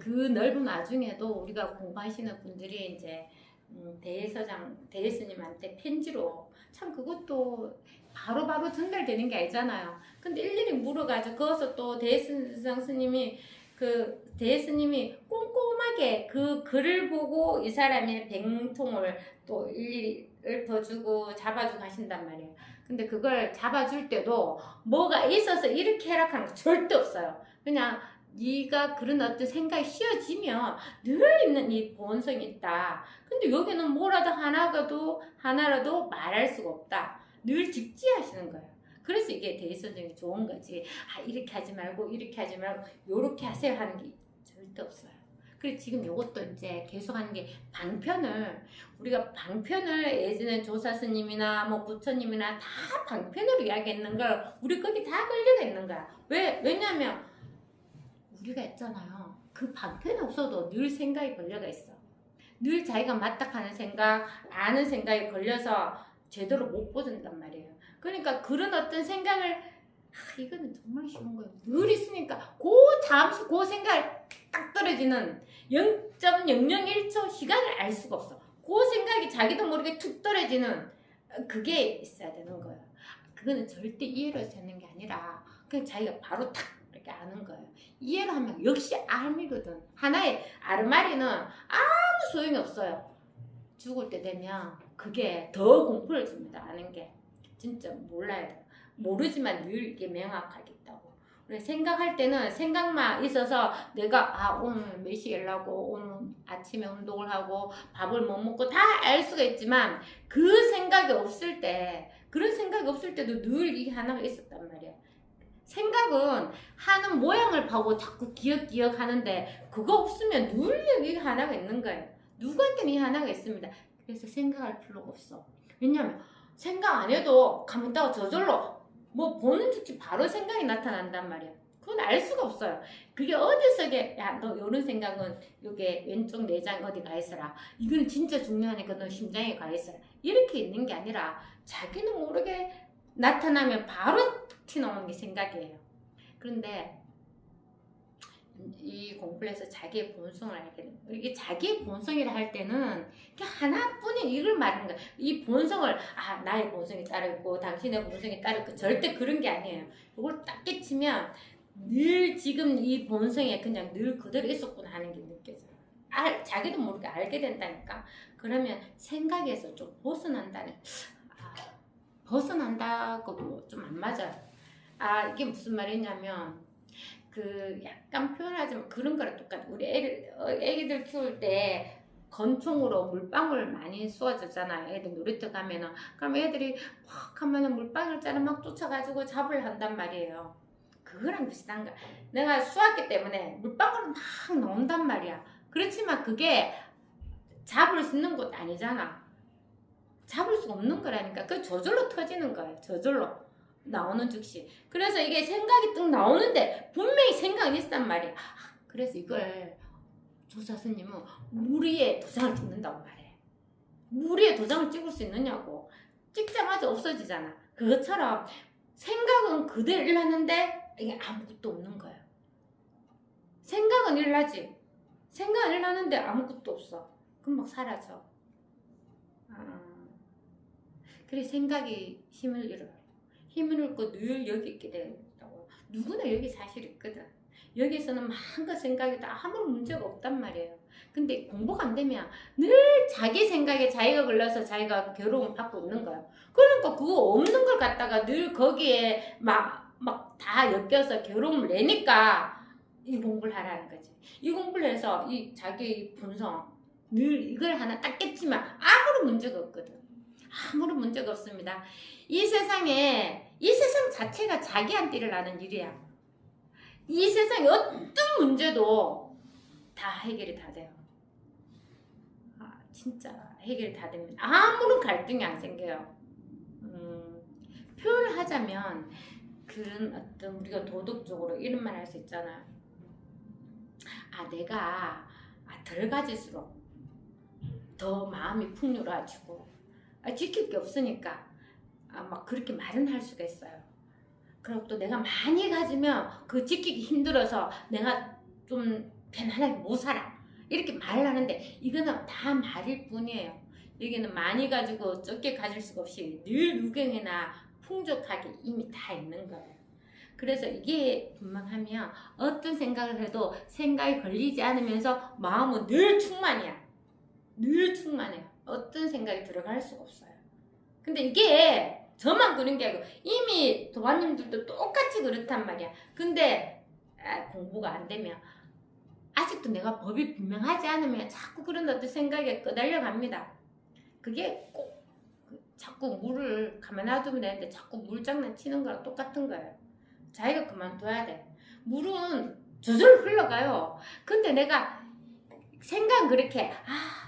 그 넓은 와중에도 우리가 공부하시는 분들이 이제 대예스님한테 편지로 참 그것도 바로바로 전달되는 게 아니잖아요. 근데 일일이 물어가지고 거기서 또 대예스상 스님이 대예스님이 꼼꼼하게 그 글을 보고 이 사람의 병통을 또 일일이 읊어주고 잡아주고 하신단 말이에요. 근데 그걸 잡아줄 때도 뭐가 있어서 이렇게 해라 하는 거 절대 없어요. 그냥 네가 그런 어떤 생각이 휘어지면 늘 있는 이 본성이 있다. 근데 여기는 뭐라도 하나라도 말할 수가 없다. 늘 직지하시는 거예요. 그래서 이게 대의선정이 좋은 거지. 아, 이렇게 하지 말고 이렇게 하지 말고 요렇게 하세요 하는 게 절대 없어요. 그리고 지금 요것도 이제 계속 하는 게 우리가 방편을 예전에 조사 스님이나 뭐 부처님이나 다 방편으로 이야기했는 걸 우리 거기 다 걸려가 있는 거야. 왜냐면 우리가 있잖아요. 그 방편이 없어도 늘 생각이 걸려가 있어. 늘 자기가 맞닥하는 생각, 아는 생각이 걸려서 제대로 못 보준단 말이에요. 그러니까 그런 어떤 생각을 이거는 정말 쉬운 거예요. 늘 있으니까 잠시 그 생각이 딱 떨어지는 0.001초 시간을 알 수가 없어. 그 생각이 자기도 모르게 툭 떨어지는 그게 있어야 되는 거예요. 그거는 절대 이해로 해서 되는 게 아니라 그냥 자기가 바로 탁 이렇게 아는 거예요. 이해를 하면 역시 알미거든. 하나의 아르마리는 아무 소용이 없어요. 죽을 때 되면 그게 더 공포를 줍니다. 아는 게 진짜 몰라야 돼요. 모르지만 늘 이게 명확하겠다고. 우리 생각할 때는 생각만 있어서 내가 오늘 몇 시에 일하고 오늘 아침에 운동을 하고 밥을 못 먹고 다 알 수가 있지만 그 생각이 없을 때 그런 생각이 없을 때도 늘 이게 하나가 있었단 말이야. 생각은 하는 모양을 보고 자꾸 기억 하는데 그거 없으면 늘 여기 하나가 있는 거예요. 누구한테는 이 하나가 있습니다. 그래서 생각할 필요가 없어. 왜냐면 생각 안 해도 가만 있다가 저절로 뭐 보는 즉시 바로 생각이 나타난단 말이야. 그건 알 수가 없어요. 그게 어디서 야 너 이런 생각은 요게 왼쪽 내장 어디 가 있어라. 이건 진짜 중요하니까 너 심장에 가 있어라. 이렇게 있는 게 아니라 자기는 모르게 나타나면 바로 튀어나오는 게 생각이에요. 그런데 이 공부를 해서 자기의 본성을 알게 됩니다. 이게 자기의 본성이라 할 때는 하나뿐인 이걸 말하는 거예요. 이 본성을 나의 본성이 따로 있고 당신의 본성이 따로 있고 절대 그런 게 아니에요. 이걸 딱 깨치면 늘 지금 이 본성에 그냥 늘 그대로 있었구나 하는 게 느껴져요. 자기도 모르게 알게 된다니까. 그러면 생각에서 좀 벗어난다고도 좀 안 맞아요. 이게 무슨 말이냐면 약간 표현하자면 그런 거랑 똑같아. 우리 애기들 키울 때 건총으로 물방울 많이 쏘아주잖아요. 애들 놀이터 가면은. 그럼 애들이 확 하면은 물방울 짜는 막 쫓아가지고 잡으려 한단 말이에요. 그거랑 비슷한 거야. 내가 쏘았기 때문에 물방울은 막 나온단 말이야. 그렇지만 그게 잡을 수 있는 것도 아니잖아. 잡을 수 없는 거라니까. 그 저절로 터지는 거예요. 저절로. 나오는 즉시. 그래서 이게 생각이 뚝 나오는데 분명히 생각이 있단 말이야. 그래서 이걸 조사 스님은 물 위에 도장을 찍는다고 말해. 물 위에 도장을 찍을 수 있느냐고. 찍자마자 없어지잖아. 그것처럼 생각은 그대로 일어나는데 이게 아무것도 없는 거야. 생각은 일어나지. 생각은 일어나는데 아무것도 없어. 금방 사라져. 그래 생각이 힘을 잃어요. 힘을 잃고 늘 여기 있게 된다고. 누구나 여기 사실 있거든. 여기서는 마음껏 생각이 다 아무런 문제가 없단 말이에요. 근데 공부가 안 되면 늘 자기 생각에 자기가 걸려서 자기가 괴로움을 받고 있는 거예요. 그러니까 그거 없는 걸 갖다가 늘 거기에 막 다 엮여서 괴로움을 내니까 이 공부를 하라는 거지. 이 공부를 해서 이 자기 본성 늘 이걸 하나 딱 깼지만 아무런 문제가 없거든. 아무런 문제가 없습니다. 이 세상 자체가 자기한테 일어나는 일이야. 이 세상에 어떤 문제도 다 해결이 다 돼요. 진짜 해결이 다 됩니다. 아무런 갈등이 안 생겨요. 표현을 하자면 그런 어떤 우리가 도덕적으로 이런 말 할 수 있잖아요. 내가 덜 가질수록 더 마음이 풍요로워지고 지킬 게 없으니까 막 그렇게 말은 할 수가 있어요. 그리고 또 내가 많이 가지면 그 지키기 힘들어서 내가 좀 편안하게 못 살아. 이렇게 말을 하는데 이거는 다 말일 뿐이에요. 여기는 많이 가지고 적게 가질 수가 없이 늘 유경이나 풍족하게 이미 다 있는 거예요. 그래서 이게 분명하면 어떤 생각을 해도 생각이 걸리지 않으면서 마음은 늘 충만이야. 늘 충만해요. 어떤 생각이 들어갈 수가 없어요. 근데 이게 저만 그런 게 아니고 이미 도마님들도 똑같이 그렇단 말이야. 근데 공부가 안 되면 아직도 내가 법이 분명하지 않으면 자꾸 그런 어떤 생각에 끄달려 갑니다. 그게 꼭 자꾸 물을 가만 놔두면 되는데 자꾸 물장난 치는 거랑 똑같은 거예요. 자기가 그만둬야 돼. 물은 저절로 흘러가요. 근데 내가 생각은 그렇게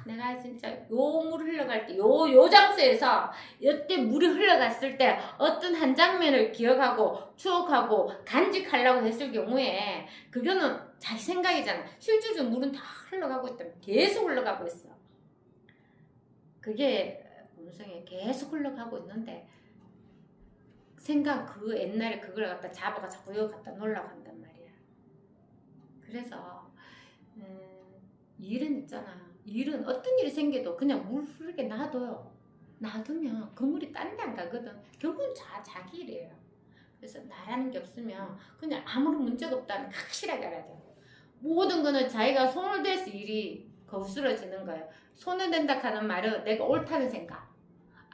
내가 진짜 요 물 흘러갈 때 요 장소에서 이때 물이 흘러갔을 때 어떤 한 장면을 기억하고 추억하고 간직하려고 했을 경우에 그거는 자기 생각이잖아. 실질적으로 물은 다 흘러가고 있다. 계속 흘러가고 있어. 그게 본성에 계속 흘러가고 있는데 생각 그 옛날에 그걸 갖다 잡아가 자꾸 이거 갖다 놓으려고 한단 말이야. 그래서 일은 있잖아. 일은 어떤 일이 생겨도 그냥 물 흐르게 놔둬요. 놔두면 그 물이 딴 데 안 가거든. 결국은 자기 일이에요. 그래서 나라는 게 없으면 그냥 아무런 문제가 없다는 확실하게 알아야 돼요. 모든 거는 자기가 손을 대서 일이 거스러지는 거예요. 손을 댄다 하는 말은 내가 옳다는 생각,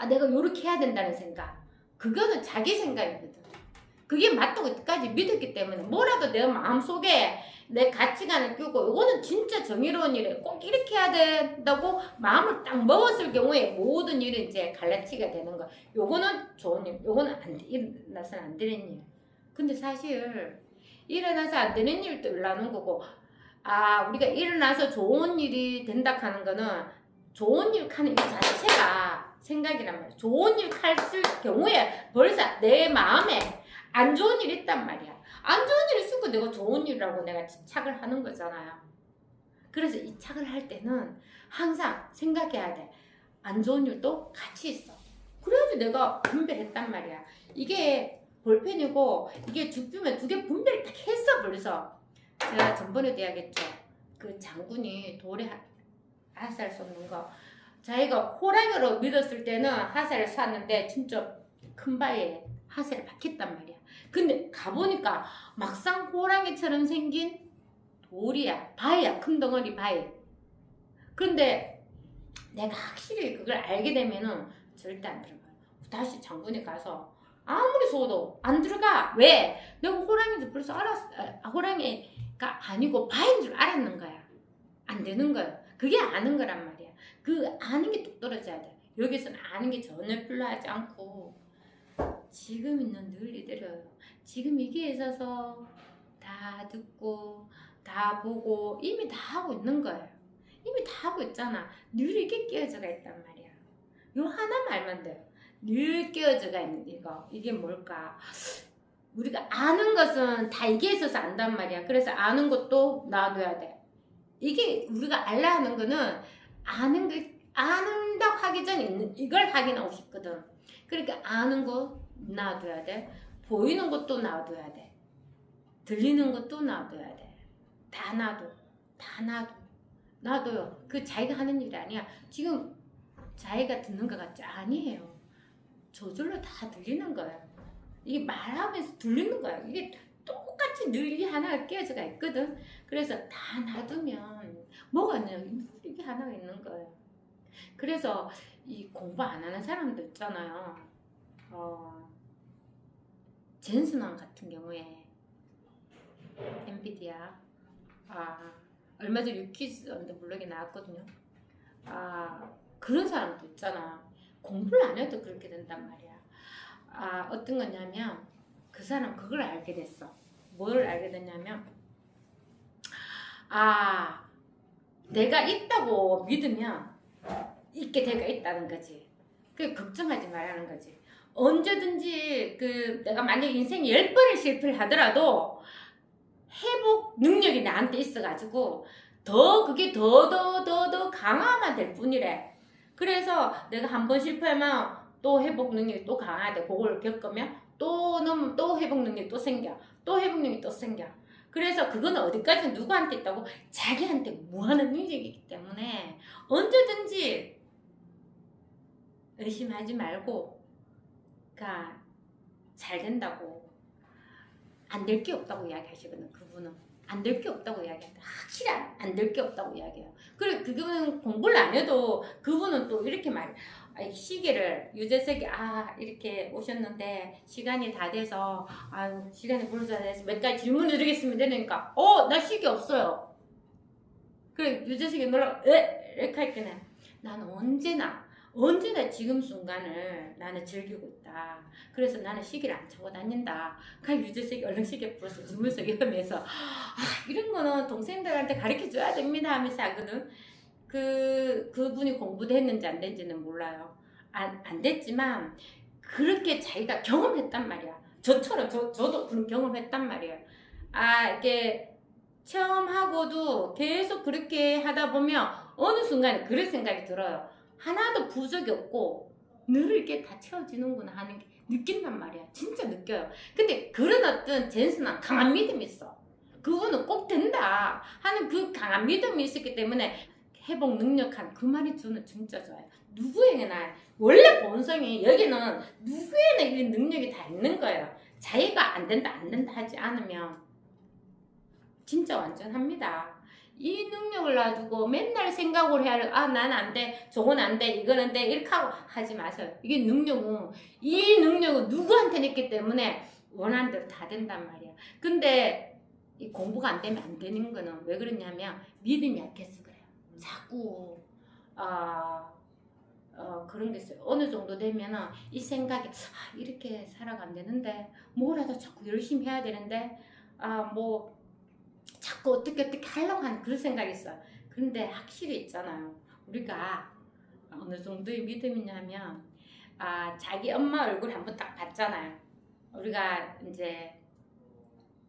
내가 요렇게 해야 된다는 생각, 그거는 자기 생각이거든. 그게 맞다고 끝까지 믿었기 때문에 뭐라도 내 마음속에 내 가치관을 끼고 이거는 진짜 정의로운 일이에요. 꼭 이렇게 해야 된다고 마음을 딱 먹었을 경우에 모든 일이 이제 갈라치가 되는 거야. 요거는 좋은 일, 요거는 일어나서는 안 되는 일. 근데 사실 일어나서 안 되는 일도 일어나는 거고 우리가 일어나서 좋은 일이 된다 하는 거는 좋은 일 하는 이 자체가 생각이란 말이야. 좋은 일 했을 경우에 벌써 내 마음에 안 좋은 일 있단 말이야. 안 좋은 일 있으니까 내가 좋은 일이라고 내가 집착을 하는 거잖아요. 그래서 이 착을 할 때는 항상 생각해야 돼. 안 좋은 일도 같이 있어. 그래야지 내가 분별했단 말이야. 이게 볼펜이고 이게 죽주면 두 개 분별을 딱 했어 벌써. 제가 전번에도 이야기했죠. 그 장군이 돌에 화살 쏘는 거. 자기가 호랑이로 믿었을 때는 화살을 쐈는데 진짜 큰 바위에 화살을 박혔단 말이야. 근데 가보니까 막상 호랑이처럼 생긴 돌이야. 바위야. 큰 덩어리 바위. 근데 내가 확실히 그걸 알게 되면은 절대 안 들어가요. 다시 장군에 가서 아무리 쏘도 안 들어가. 왜? 내가 호랑이인 줄 벌써 알았어. 호랑이가 아니고 바위인 줄 알았는 거야. 안 되는 거야. 그게 아는 거란 말이야. 그 아는 게 뚝 떨어져야 돼. 여기서는 아는 게 전혀 필요하지 않고 지금 있는 늘 이대로요. 지금 이게 있어서 다 듣고 다 보고 이미 다 하고 있는 거예요. 이미 다 하고 있잖아. 늘 이게 끼어져가 있단 말이야. 요 하나 말만 돼요. 늘 끼어져가 있는 이거. 이게 뭘까? 우리가 아는 것은 다 이게 있어서 안단 말이야. 그래서 아는 것도 놔둬야 돼. 이게 우리가 알라 하는 거는 안다고 하기 전에 있는 이걸 확인하고 싶거든. 그러니까 아는 거 놔둬야 돼. 보이는 것도 놔둬야 돼. 들리는 것도 놔둬야 돼. 다 놔둬요. 그 자기가 하는 일이 아니야. 지금 자기가 듣는 것 같지? 아니에요. 저절로 다 들리는 거야. 이게 말하면서 들리는 거야. 이게 똑같이 늘 이게 하나가 끼어져가 있거든. 그래서 다 놔두면 뭐가 있냐? 이게 하나가 있는 거예요. 그래서 이 공부 안 하는 사람도 있잖아요. 젠슨왕 같은 경우에 엔비디아 얼마 전에 유키즈 언더 블록에 나왔거든요. 그런 사람도 있잖아. 공부를 안 해도 그렇게 된단 말이야. 어떤 거냐면 그 사람 그걸 알게 됐어. 뭘 알게 됐냐면 내가 있다고 믿으면 있게 되가 있다는 거지. 그 걱정하지 말라는 거지. 언제든지 내가 만약에 인생에 10번을 실패를 하더라도 회복 능력이 나한테 있어가지고 그게 더 강화만 될 뿐이래. 그래서 내가 한 번 실패하면 또 회복 능력이 또 강화돼. 그걸 겪으면 또 회복 능력이 또 생겨. 또 회복 능력이 또 생겨. 그래서 그거는 어디까지 누구한테 있다고? 자기한테 무한한 능력이기 때문에 언제든지 의심하지 말고 그러니까 잘 된다고 안 될 게 없다고 이야기하시거든요. 그분은 안 될 게 없다고 이야기합니다. 확실히 안 될 게 없다고 이야기해요. 그리고 그분은 공부를 안 해도 그분은 또 이렇게 시계를 유재석이 이렇게 오셨는데 시간이 다 돼서 시간이 벌써 돼서 몇 가지 질문 드리겠습니다. 그러니까 나 시계 없어요. 그래 유재석이 놀라 이렇게 할게는 나는 언제나 지금 순간을 나는 즐기고 있다. 그래서 나는 시계를 안 차고 다닌다. 그러니까 유재석이 얼른 시계 풀어서 주물석 이러면서 이런 거는 동생들한테 가르쳐줘야 됩니다 하면서 하거든. 그분이 공부도 했는지 안 됐는지는 몰라요. 안 됐지만 그렇게 자기가 경험했단 말이야. 저처럼 저도 그런 경험했단 말이에요. 이게 체험하고도 계속 그렇게 하다 보면 어느 순간에 그런 생각이 들어요. 하나도 부족이 없고 늘 이렇게 다 채워지는구나 하는 게 느낀단 말이야. 진짜 느껴요. 근데 그런 어떤 젠슨은 강한 믿음이 있어. 그분은 꼭 된다 하는 그 강한 믿음이 있었기 때문에 회복 능력한 그 말이 저는 진짜 좋아요. 누구에게나 원래 본성이 여기는 누구에게나 이 능력이 다 있는 거예요. 자기가 안 된다 하지 않으면 진짜 완전합니다. 이 능력을 놔두고 맨날 생각을 해야 돼. 난 안 돼. 저건 안 돼. 이건 안 돼. 이렇게 하고 하지 마세요. 이 능력은 누구한테 있기 때문에 원하는 대로 다 된단 말이야. 근데 이 공부가 안 되면 안 되는 거는 왜 그러냐면 믿음이 약해서 그래요. 자꾸 그런 게 있어요. 어느 정도 되면은 이 생각이 이렇게 살아가 안 되는데 뭐라도 자꾸 열심히 해야 되는데 자꾸 어떻게 하려고 하는 그런 생각이 있어요. 그런데 확실히 있잖아요. 우리가 어느 정도의 믿음이냐면 자기 엄마 얼굴 한번 딱 봤잖아요. 우리가 이제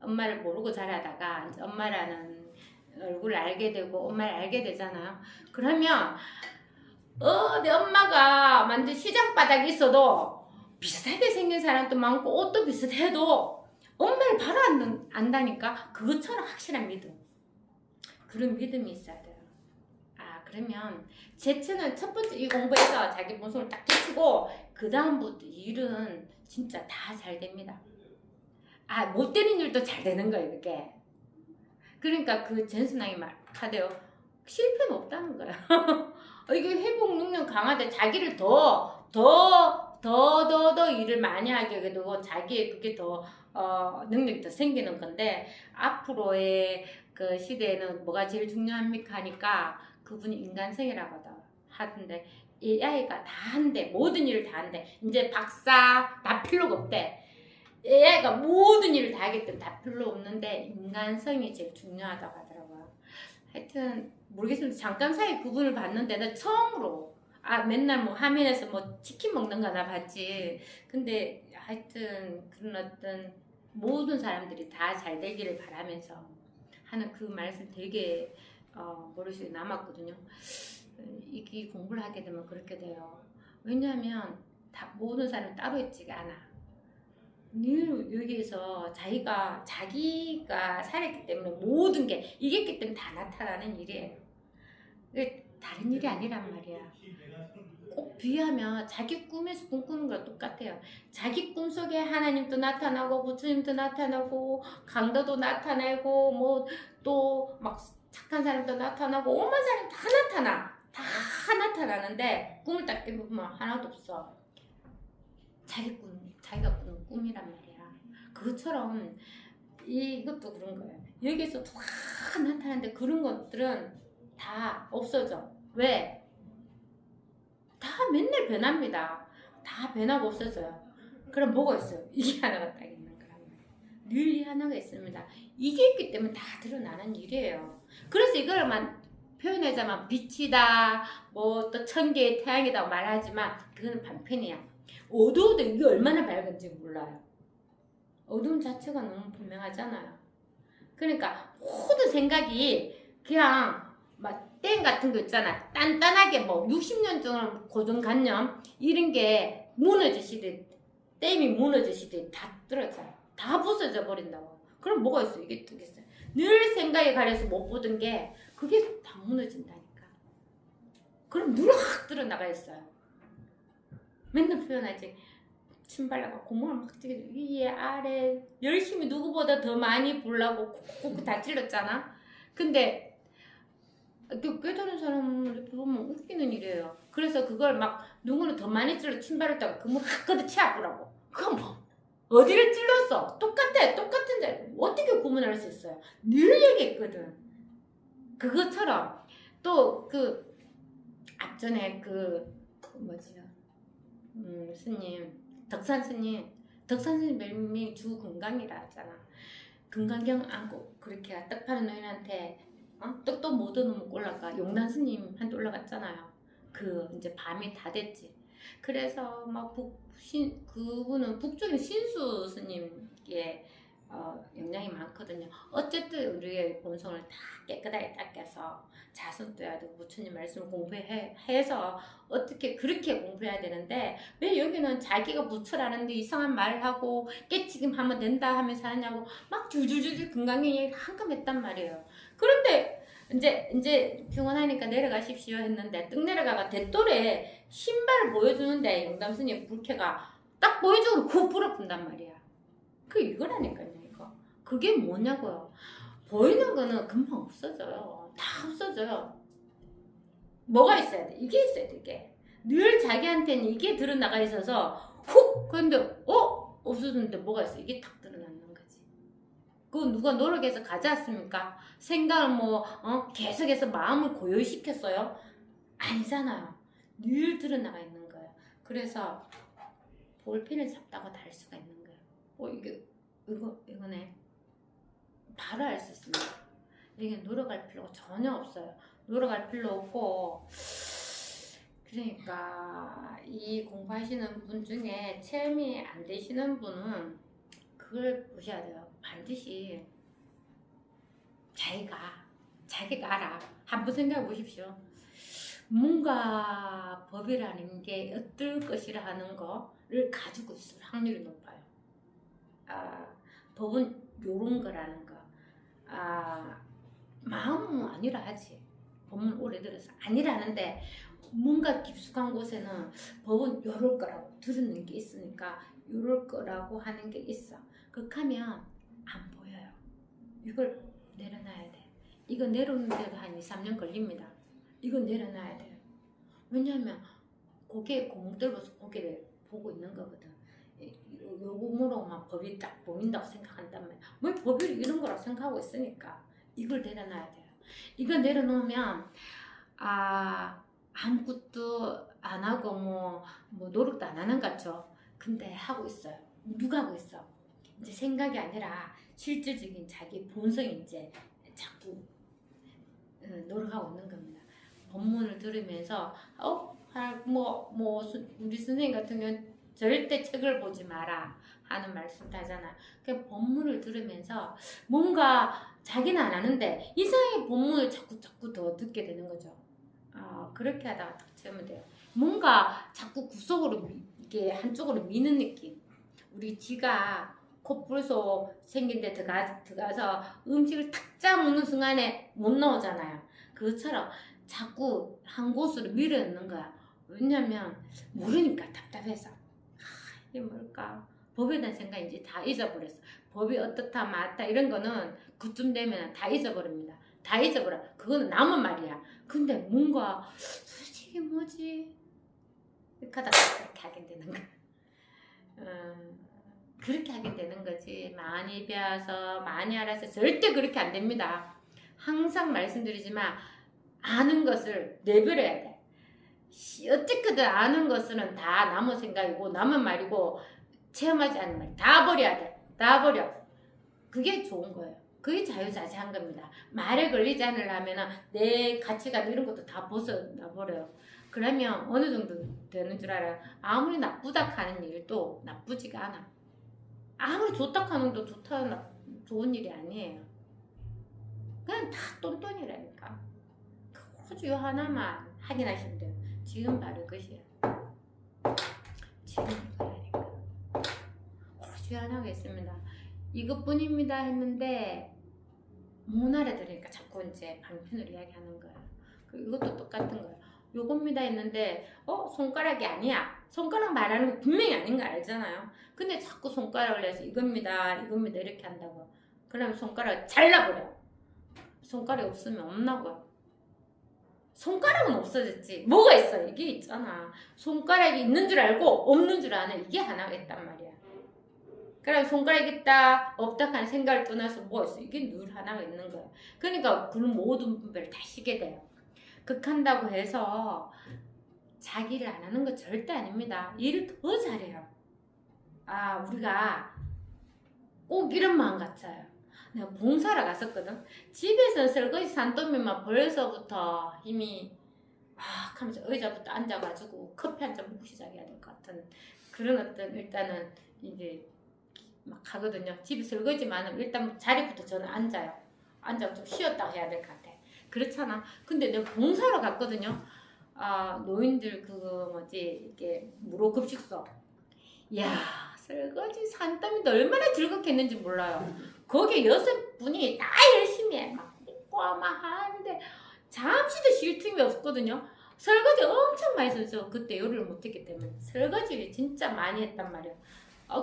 엄마를 모르고 자라다가 이제 엄마라는 얼굴을 알게 되고 엄마를 알게 되잖아요. 그러면 내 엄마가 완전 시장 바닥에 있어도 비슷하게 생긴 사람도 많고 옷도 비슷해도 엄마를 바로 안다니까. 그것처럼 확실한 믿음. 그런 믿음이 있어야 돼요. 그러면 제츠는 첫 번째 이 공부에서 자기 본성을 딱 지키고 그 다음부터 일은 진짜 다 잘 됩니다. 못 되는 일도 잘 되는 거예요. 그게. 그러니까 그 젠슨왕이 하대요. 실패는 없다는 거야. 이게 회복 능력 강하대. 자기를 더 일을 많이 하게 되고 자기의 그게 더 능력이 더 생기는 건데 앞으로의 그 시대에는 뭐가 제일 중요합니까 하니까 그분이 인간성이라고 하던데 AI가 다 한대. 모든 일을 다 한대. 이제 박사 다 필요가 없대. AI가 모든 일을 다 하기 때문에 다 필요 없는데 인간성이 제일 중요하다고 하더라고요. 하여튼 모르겠습니다. 잠깐 사이 그분을 봤는데 나 처음으로 맨날 뭐 화면에서 뭐 치킨 먹는 거나 봤지. 근데 하여튼 그런 어떤 모든 사람들이 다 잘 되기를 바라면서 하는 그 말씀 되게 머릿속에 남았거든요. 이 공부를 하게 되면 그렇게 돼요. 왜냐하면 모든 사람이 따로 있지가 않아. 늘 여기에서 자기가 살았기 때문에 모든 게 이겼기 때문에 다 나타나는 일이에요. 다른 일이 아니란 말이야. 꼭 비하면 자기 꿈에서 꿈꾸는 거랑 똑같아요. 자기 꿈속에 하나님도 나타나고 부처님도 나타나고 강도도 나타나고 뭐 또 막 착한 사람도 나타나고 온갖 사람 다 나타나. 다 나타나는데 꿈을 딱 깨보면 하나도 없어. 자기가 꾸는 꿈이란 말이야. 그것처럼 이것도 그런 거예요. 여기서 다 나타나는데 그런 것들은 다 없어져. 왜? 다 맨날 변합니다. 다 변하고 없어져요. 그럼 뭐가 있어요? 이게 하나가 딱 있는 거란 말이에요. 늘 이 하나가 있습니다. 이게 있기 때문에 다 드러나는 일이에요. 그래서 이걸만 표현하자면 빛이다, 뭐 또 천개의 태양이다 말하지만 그거는 반편이야. 어두워도 이게 얼마나 밝은지 몰라요. 어두움 자체가 너무 분명하잖아요. 그러니까 모든 생각이 그냥 막 땡 같은 거 있잖아. 단단하게 뭐 60년 동안 고정관념 이런 게 무너지시듯 댐이 무너지시듯 다 떨어져요. 다 부서져 버린다고. 그럼 뭐가 있어? 이게 뜨겠어요. 늘 생각에 가려서 못 보던 게 그게 다 무너진다니까. 그럼 눈이 확 들어나가 있어요. 맨날 표현하지. 침 발라가 구멍을 막 찌게 위에 아래 열심히 누구보다 더 많이 보려고 콕콕 다 찔렀잖아. 근데 깨달은 사람을 보면 웃기는 일이에요. 그래서 그걸 막 누구는 더 많이 찔러 침 바르다가 그물 확 걷어치 아프라고. 그건 뭐 어디를 찔렀어? 똑같은 데 어떻게 구분할 수 있어요? 늘 얘기했거든. 그것처럼 또 그 앞전에 그 뭐지 스님 덕산 스님 별명이 주 건강이라 하잖아. 건강경 안고 그렇게 떡 파는 노인한테 떡도 못 얻으면 올라가. 용단 스님한테 올라갔잖아요. 그 이제 밤이 다 됐지. 그래서 막 그분은 북쪽인 신수 스님께 영향이 많거든요. 어쨌든 우리의 본성을 다 깨끗하게 닦여서 자손도 해야 되고 부처님 말씀을 공부해서 어떻게 그렇게 공부해야 되는데 왜 여기는 자기가 부처라는데 이상한 말을 하고 깨치기만 하면 된다 하면서 하냐고 막 줄줄줄줄 건강에 한감 했단 말이에요. 그런데 이제 병원하니까 내려가십시오 했는데 뚝 내려가가 대돌에 신발을 보여주는데 영담스님 불쾌가 딱 보여주고 훅 불어푼단 말이야. 그 이거라니까요. 이거 그게 뭐냐고요. 보이는 거는 금방 없어져요. 다 없어져요. 뭐가 있어야 돼? 이게 있어야 돼. 이게 늘 자기한테는 이게 드러나가 있어서 훅 근데 없어졌는데 뭐가 있어? 이게 탁 드러나는 거지. 그거 누가 노력해서 가져왔습니까? 생각을 계속해서 마음을 고요시켰어요? 아니잖아요. 늘 드러나가 있는 거예요. 그래서 볼펜을 잡다가 달 수가 있는 거예요. 이거네. 바로 알 수 있습니다. 이게 노력할 필요가 전혀 없어요. 노력할 필요 없고, 그러니까 이 공부하시는 분 중에 체험이 안 되시는 분은 그걸 보셔야 돼요. 반드시 자기가 알아. 한번 생각해 보십시오. 뭔가 법이라는 게 어떨 것이라 하는 거를 가지고 있을 확률이 높아요. 법은 요런 거라는 거. 마음은 아니라 하지. 법문 오래 들어서 아니라는데 뭔가 깊숙한 곳에는 법은 요럴 거라고 들은 게 있으니까 요럴 거라고 하는 게 있어. 그렇게 하면 안 보여요. 이걸 내려놔야 돼. 이거 내려오는데도 한 2, 3년 걸립니다. 이거 내려놔야 돼요. 왜냐하면 고개 고목 들고서 고개를 보고 있는 거거든. 요금으로만 법이 딱 보인다고 생각한단 말이야. 왜 법이 이런 거라고 생각하고 있으니까 이걸 내려놔야 돼요. 이거 내려놓으면 아무것도 안 하고 뭐 노력도 안 하는 것 같죠. 근데 하고 있어요. 누가 하고 있어? 이제 생각이 아니라 실질적인 자기 본성이 이제 자꾸 노력하고 있는 겁니다. 법문을 들으면서 우리 선생님 같은 경우는 절대 책을 보지 마라 하는 말씀도 하잖아. 그 법문을 들으면서 뭔가 자기는 안 하는데 이상하게 법문을 자꾸 더 듣게 되는 거죠. 그렇게 하다가 딱 채우면 돼요. 뭔가 자꾸 구석으로 이게 한쪽으로 미는 느낌. 우리 쥐가 코뿔소 생긴 데 들어가서 음식을 탁 짜먹는 순간에 못 나오잖아요. 그것처럼 자꾸 한 곳으로 밀어넣는 거야. 왜냐면 모르니까 답답해서. 이게 뭘까? 법에 대한 생각 이제 다 잊어버렸어. 법이 어떻다 맞다 이런 거는 그쯤 되면 다 잊어버립니다. 다 잊어버려. 그거는 남은 말이야. 근데 뭔가 솔직히 뭐지? 이렇게 하다가 그렇게 하게 되는 거야. 그렇게 하게 되는 거지. 많이 배워서 많이 알아서 절대 그렇게 안 됩니다. 항상 말씀드리지만 아는 것을 내버려야 돼. 어떻게든 아는 것은 다 남의 생각이고 남의 말이고 체험하지 않는 말 다 버려야 돼. 다 버려. 그게 좋은 거예요. 그게 자유자재한 겁니다. 말에 걸리지 않으려면 내 가치관 이런 것도 다 벗어나버려요. 그러면 어느 정도 되는 줄 알아요. 아무리 나쁘다 하는 일도 나쁘지가 않아. 아무리 좋다 하는 것도 좋은 일이 아니에요. 그냥 다 똔똔이라니까. 호주 하나만 확인하시면 돼요. 지금 바로 것이야. 지금 이거라니까. 호주 하나가 있습니다. 이것뿐입니다 했는데 못 알아들으니까 자꾸 이제 방편을 이야기하는 거야. 이것도 똑같은 거야. 요겁니다 했는데 손가락이 아니야. 손가락 말하는 거 분명히 아닌 거 알잖아요. 근데 자꾸 손가락을 내서 이겁니다 이렇게 한다고. 그러면 손가락을 잘라버려. 손가락이 없으면 없나고요. 손가락은 없어졌지. 뭐가 있어? 이게 있잖아. 손가락이 있는 줄 알고 없는 줄 아는 이게 하나가 있단 말이야. 그럼 손가락이 있다 없다 하는 생각을 떠나서 뭐가 있어? 이게 늘 하나가 있는 거야. 그러니까 그 모든 분배를 다 쉬게 돼요. 극한다고 해서 자기를 안 하는 거 절대 아닙니다. 일을 더 잘해요. 우리가 꼭 이런 마음 같아요. 내가 봉사를 갔었거든. 집에서 설거지 산더미만 벌써부터 힘이 하면서 의자부터 앉아가지고 커피 한 잔 먹고 시작해야 될 것 같은 그런 어떤 일단은 이게 막 하거든요. 집에 설거지만 일단 자리부터 저는 앉아요. 앉아서 좀 쉬었다 해야 될 것 같아. 그렇잖아. 근데 내가 봉사로 갔거든요. 노인들 그거 뭐지 이게 무료 급식소. 야 설거지 산더미도 얼마나 즐겁겠는지 몰라요. 거기 6분이 다 열심히 해. 막 먹고 막 하는데 잠시도 쉴 틈이 없거든요. 설거지 엄청 많이 했어요. 그때 요리를 못했기 때문에 설거지를 진짜 많이 했단 말이야.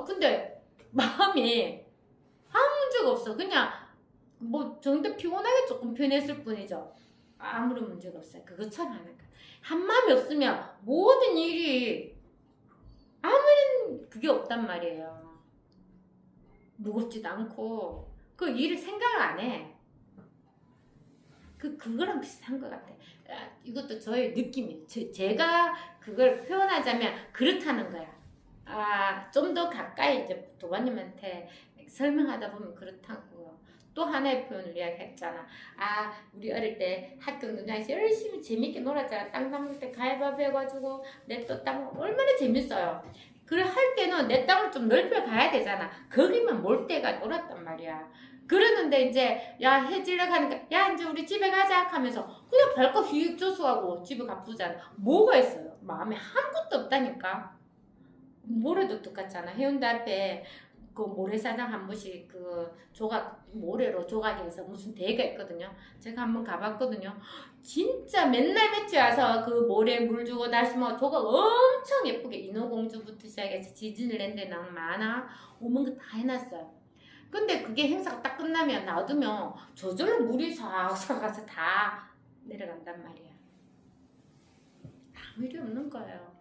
근데 마음이 아무 문제가 없어. 그냥 뭐 정도 피곤하게 조금 편했을 뿐이죠. 아무런 문제가 없어요. 그것처럼 하는 거. 한 마음이 없으면 모든 일이 아무런 그게 없단 말이에요. 무겁지도 않고 그 일을 생각을 안 해. 그거랑 비슷한 것 같아. 이것도 저의 느낌이에요. 제가 그걸 표현하자면 그렇다는 거야. 좀 더 가까이 이제 도반님한테 설명하다 보면 그렇다고요. 또 하나의 표현을 이야기했잖아. 우리 어릴 때 학교 운동장에서 열심히 재밌게 놀았잖아. 땅 담글 때 가위바위보 해가지고 내 또 땅 얼마나 재밌어요. 그래 할 때는 내 땅을 좀 넓혀 가야 되잖아. 거기만 몰때가 놀았단 말이야. 그러는데 이제 해질러 가니까 이제 우리 집에 가자 하면서 그냥 발끝 휙 조수하고 집에 가보잖아. 뭐가 있어요? 마음에 아무것도 없다니까. 모래도 똑같잖아. 해운대 앞에 그 모래사장 한 번씩 그 모래로 조각해서 무슨 대회가 있거든요. 제가 한번 가봤거든요. 진짜 맨날 매치 와서 그 모래 물 주고 다시 뭐 조각 엄청 예쁘게 인어공주부터 시작해서 디즈니랜드에 나오는 만화 오만 거 다 해놨어요. 근데 그게 행사가 딱 끝나면 놔두면 저절로 물이 싹싹 가서 다 내려간단 말이야. 아무 일이 없는 거예요.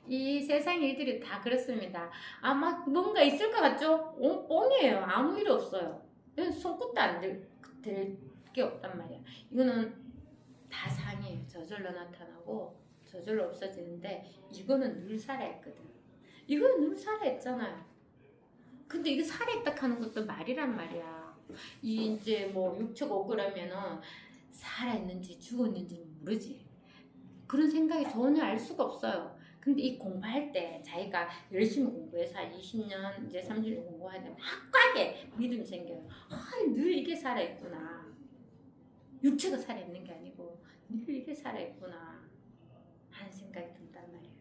이 세상 일들이 다 그렇습니다. 막 뭔가 있을 것 같죠? 뻥이에요. 아무 일이 없어요. 손끝도 안 될 게 없단 말이야. 이거는 다 상이에요. 저절로 나타나고 저절로 없어지는데 이거는 늘 살아있거든. 이거는 늘 살아있잖아요. 근데 이게 살아있다 하는 것도 말이란 말이야. 이제 뭐 육체가 억울하면은 살아있는지 죽었는지 모르지. 그런 생각이 전혀 알 수가 없어요. 근데 이 공부할 때 자기가 열심히 공부해서 한 20년 이제 30년 공부하는데 확하게 믿음이 생겨요. 늘 이게 살아있구나. 육체가 살아있는 게 아니고 늘 이게 살아있구나 하는 생각이 든단 말이에요.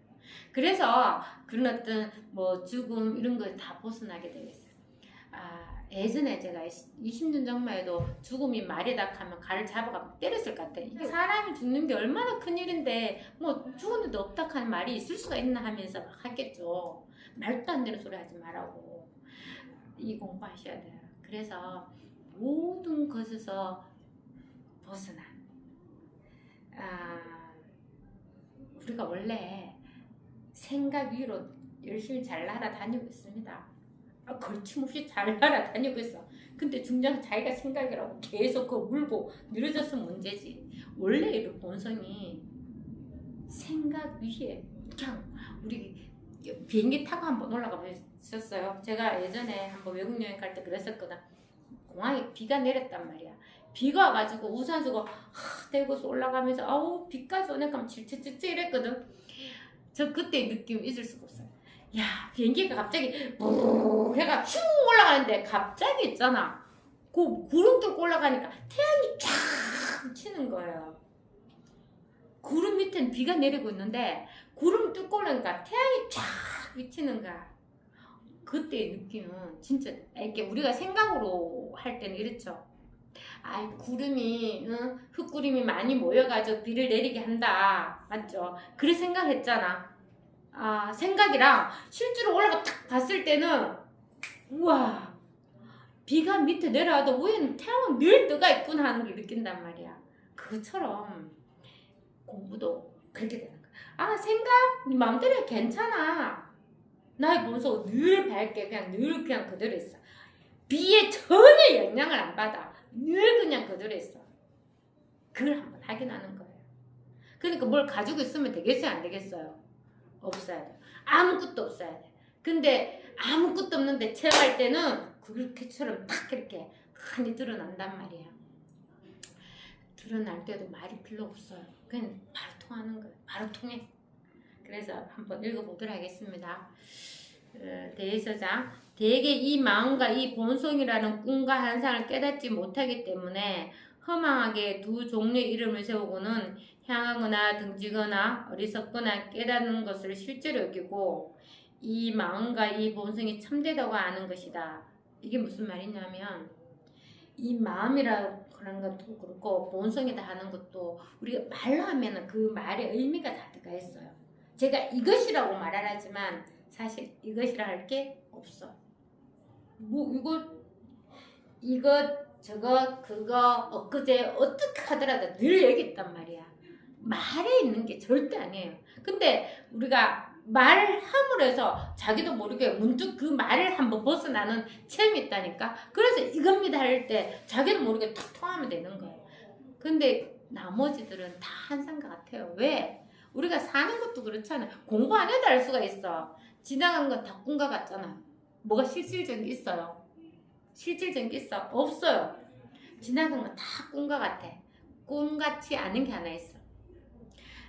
그래서 그런 어떤 뭐 죽음 이런 걸 다 벗어나게 되겠어요. 예전에 제가 20년 전만 해도 죽음이 말이다 하면 가를 잡아가 때렸을 것 같아. 사람이 죽는 게 얼마나 큰일인데 뭐 죽었는데 없다 하는 말이 있을 수가 있나 하면서 막 하겠죠. 말도 안 되는 소리 하지 말라고. 이 공부하셔야 돼요. 그래서 모든 것에서 벗어나. 우리가 원래 생각 위로 열심히 잘 날아다니고 있습니다. 걸침없이 잘 날아다니고 있어. 근데 중요한 자기가 생각이라고 계속 그거 물고 늘어져서 문제지. 원래 이 본성이 생각 위에 그냥 우리 비행기 타고 한번 올라가 보셨어요? 제가 예전에 한번 외국 여행 갈 때 그랬었거든. 공항에 비가 내렸단 말이야. 비가 와가지고 우산 쓰고 대고서 올라가면서 비까지 오니까 칠칠칠칠 이랬거든. 저 그때 느낌 잊을 수가 없어요. 야 비행기가 갑자기 해가 슝 올라가는데 갑자기 있잖아. 그 구름 뚫고 올라가니까 태양이 쫙 비치는 거예요. 구름 밑엔 비가 내리고 있는데 구름 뚫고 올라가니까 태양이 쫙 비치는 거야. 그때의 느낌은 진짜 이렇게 우리가 생각으로 할 때는 이렇죠. 아, 구름이 흙구름이 많이 모여가지고 비를 내리게 한다. 맞죠? 그래 생각했잖아. 아, 생각이랑 실제로 올라가 딱 봤을 때는 우와, 비가 밑에 내려와도 위에는 태양은 늘 뜨가 있구나 하는 걸 느낀단 말이야. 그것처럼 공부도 그렇게 되는 거야. 아, 생각 네 마음대로 괜찮아. 나의 본성 늘 밝게 늘 그냥 그대로 있어. 비에 전혀 영향을 안 받아. 늘 그냥 그대로 있어. 그걸 한번 확인하는 거예요. 그러니까 뭘 가지고 있으면 되겠어요, 안 되겠어요? 없어야 돼. 아무것도 없어야 돼. 근데 아무것도 없는데 체험할 때는 그렇게처럼 딱 이렇게 많이 드러난단 말이야. 드러날 때도 말이 필요 없어요. 그냥 바로 통하는 거예요. 바로 통해. 그래서 한번 읽어보도록 하겠습니다. 대해서장, 대개 이 마음과 이 본성이라는 꿈과 환상을 깨닫지 못하기 때문에 허망하게 두 종류의 이름을 세우고는 향하거나 등지거나 어리석거나 깨닫는 것을 실제로 여기고 이 마음과 이 본성이 참되다고 아는 것이다. 이게 무슨 말이냐면 이 마음이라고 그런 것도 그렇고 본성이다 하는 것도 우리가 말로 하면은 그 말의 의미가 다 들어가 있어요. 제가 이것이라고 말을 하지만 사실 이것이라 할 게 없어. 뭐 이것 저거 그거 엊그제 어떻게 하더라도 늘 여기 있단 말이야. 말에 있는 게 절대 아니에요. 근데 우리가 말함으로 해서 자기도 모르게 문득 그 말을 한번 벗어나는 체험이 있다니까. 그래서 이겁니다 할 때 자기도 모르게 탁 통하면 되는 거예요. 근데 나머지들은 다 한상과 같아요. 왜? 우리가 사는 것도 그렇잖아요. 공부 안 해도 알 수가 있어. 지나간 건 다 꿈과 같잖아. 뭐가 실질적인 게 있어요? 실질적인 게 있어? 없어요. 지나간 건 다 꿈과 같아. 꿈같이 않은 게 하나 있어.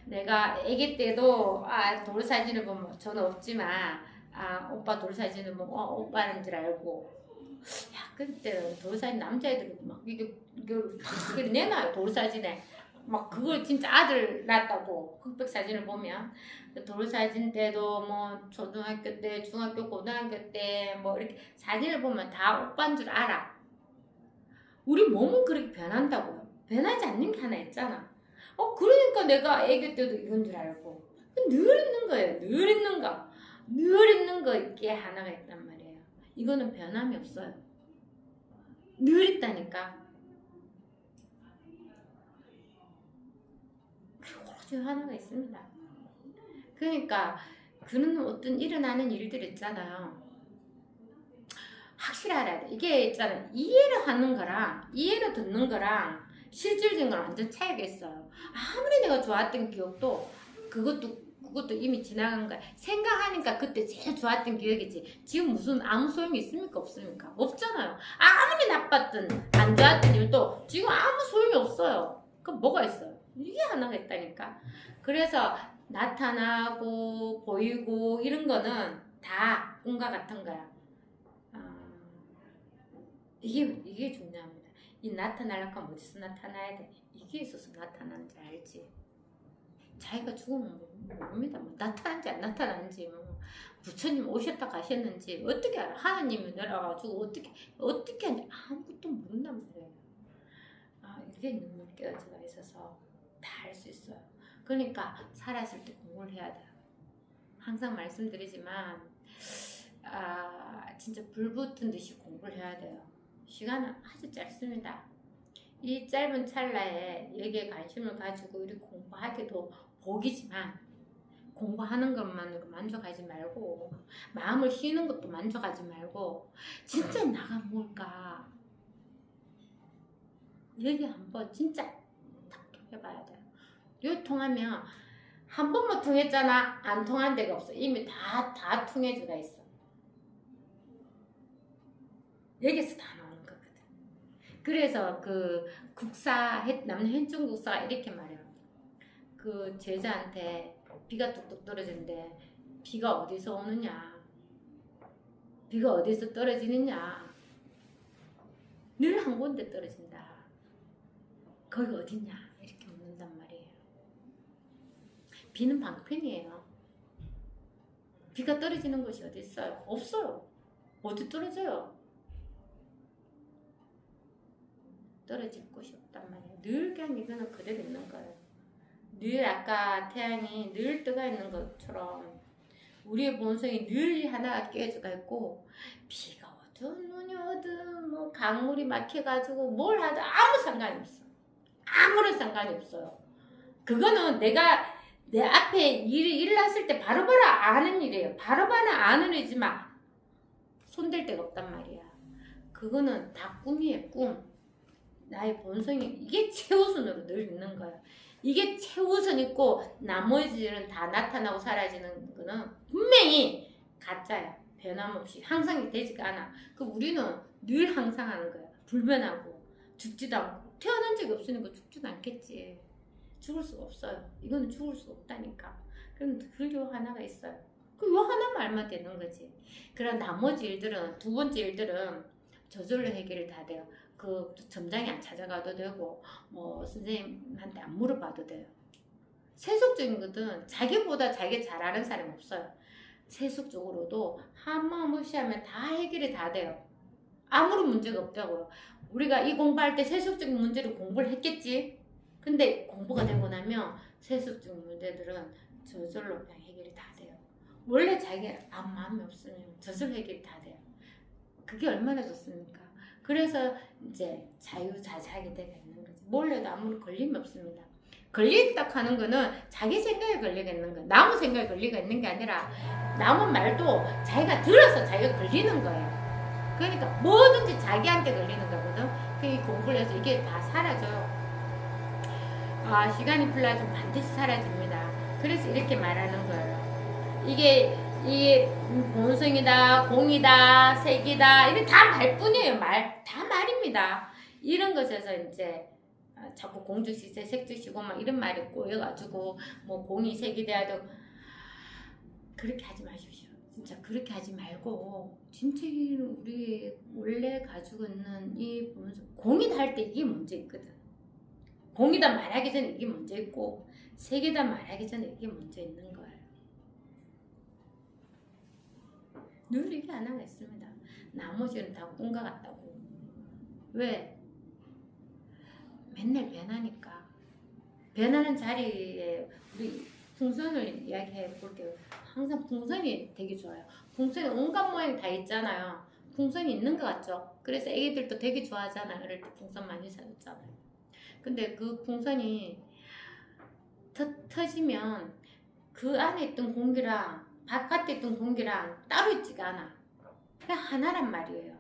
내가 아기 때도 돌 사진을 보면 저는 없지만 오빠 돌 사진을 보면 오빠는 줄 알고 야 그때 돌 사진 남자애들이 막 이게 내놔요. 돌 사진에 막 그걸 진짜 아들 낳았다고 흑백 사진을 보면 돌 사진 때도 뭐 초등학교 때 중학교 고등학교 때 뭐 이렇게 사진을 보면 다 오빠인 줄 알아. 우리 몸은 그렇게 변한다고요. 변하지 않는 게 하나 있잖아. 그러니까 내가 애기 때도 이건 줄 알고 늘 있는 거예요. 늘 있는 거. 늘 있는 거 이게 하나가 있단 말이에요. 이거는 변함이 없어요. 늘 있다니까. 오로지 하나가 있습니다. 그러니까 그런 어떤 일어나는 일들 있잖아요. 확실히 알아야 돼. 이게 있잖아요. 이해를 하는 거랑 이해를 듣는 거랑 실질적인 건 완전 차이가 있어요. 아무리 내가 좋았던 기억도 그것도 이미 지나간 거야. 생각하니까 그때 제일 좋았던 기억이지. 지금 무슨 아무 소용이 있습니까? 없습니까? 없잖아요. 아무리 나빴든 안 좋았던 일도 지금 아무 소용이 없어요. 그럼 뭐가 있어요? 이게 하나가 있다니까. 그래서 나타나고 보이고 이런 거는 다 꿈과 같은 거야. 이게 중요합니다. 이 나타나려면 어디서 나타나야 돼? 이게 있어서 나타나는지 알지. 자기가 죽으면 뭡니다. 뭐 나타난지 안 나타나는지 뭐 부처님 오셨다 가셨는지 어떻게 알아? 하나님이 내려가지고 어떻게 하는지 아무것도 모른단 말이에요. 이게 눈을 깨어져가 있어서 다 알 수 있어요. 그러니까 살았을 때 공부를 해야 돼요. 항상 말씀드리지만 진짜 불붙은 듯이 공부를 해야 돼요. 시간은 아주 짧습니다. 이 짧은 찰나에 여기에 관심을 가지고 이렇게 공부하기도 복이지만 공부하는 것만으로 만족하지 말고 마음을 쉬는 것도 만족하지 말고 진짜 나가 뭘까 여기 한번 진짜 탁 해봐야 돼요. 이거 통하면 한 번만 통했잖아. 안 통한 데가 없어. 이미 다 통해져가 있어. 여기서 다 나오는 거거든. 그래서 그 남는 현충 국사가 이렇게 말해요. 그 제자한테 비가 뚝뚝 떨어지는데 비가 어디서 오느냐? 비가 어디서 떨어지느냐? 늘 한 군데 떨어진다. 거기 어디냐? 이렇게 묻는단 말이에요. 비는 방편이에요. 비가 떨어지는 곳이 어디 있어요? 없어요. 어디 떨어져요? 떨어질 곳이 없단 말이에요. 늘 그냥 이거는 그대로 있는 거예요. 늘 아까 태양이 늘 뜨가 있는 것처럼 우리의 본성이 늘 하나가 깨져가 있고, 비가 오든 눈이 오든 뭐 강물이 막혀가지고 뭘 하든 아무 상관이 없어. 아무런 상관이 없어요. 그거는 내가 내 앞에 일이 일어났을 때 바로바로 아는 일이에요. 바로바로 아는 일이지만 손댈 데가 없단 말이야. 그거는 다 꿈이에요. 꿈. 나의 본성이 이게 최우선으로 늘 있는 거야. 이게 최우선 있고 나머지는 다 나타나고 사라지는 거는 분명히 가짜야. 변함없이 항상 되지가 않아. 그 우리는 늘 항상 하는 거야. 불변하고 죽지도 않고. 태어난 적이 없으니까 죽지도 않겠지. 죽을 수가 없어요. 이거는 죽을 수 없다니까. 그럼 그 요 하나가 있어요. 그 요 하나만 알면 되는 거지. 그럼 나머지 일들은, 두 번째 일들은 저절로 해결이 다 돼요. 그 점장이 안 찾아가도 되고 뭐 선생님한테 안 물어봐도 돼요. 세속적인 것은 자기보다 자기 잘 아는 사람이 없어요. 세속적으로도 한마음 무시하면 다 해결이 다 돼요. 아무런 문제가 없다고요. 우리가 이 공부할 때 세속적인 문제를 공부를 했겠지. 근데 공부가 되고 나면 세속적인 문제들은 저절로 그냥 해결이 다 돼요. 원래 자기 아무 마음이 없으면 저절로 해결이 다 돼요. 그게 얼마나 좋습니까? 그래서 이제 자유자재하게 되어 있는 거지. 뭘 해도 아무런 걸림이 없습니다. 걸리다 하는 거는 자기 생각에 걸리가 있는 거야. 나무 생각에 걸리가 있는 게 아니라 나무 말도 자기가 들어서 자기가 걸리는 거예요. 그러니까 뭐든지 자기한테 걸리는 거거든. 그 공부를 해서 이게 다 사라져요. 시간이 흘러도 반드시 사라집니다. 그래서 이렇게 말하는 거예요. 이게 본성이다, 공이다, 색이다, 이게 다 말뿐이에요. 다 말입니다. 이런 것에서 이제 자꾸 공주시세, 색주시고 막 이런 말이 꼬여가지고 뭐 공이 색이 돼야 되고 그렇게 하지 마십시오. 진짜 그렇게 하지 말고 진짜 우리 원래 가지고 있는 이 본성, 공이다 할 때 이게 문제 있거든. 공이다 말하기 전에 이게 문제 있고 색이다 말하기 전에 이게 문제 있는 거예요. 늘 이게 하나가 있습니다. 나머지는 다 꿈과 같다고. 왜? 맨날 변하니까. 변하는 자리에 우리 풍선을 이야기해 볼게요. 항상 풍선이 되게 좋아요. 풍선이 온갖 모양이 다 있잖아요. 풍선이 있는 것 같죠? 그래서 애기들도 되게 좋아하잖아요. 어릴 때 풍선 많이 사줬잖아요. 근데 그 풍선이 터지면 그 안에 있던 공기랑 바깥에 있던 공기랑 따로 있지가 않아. 그냥 하나란 말이에요.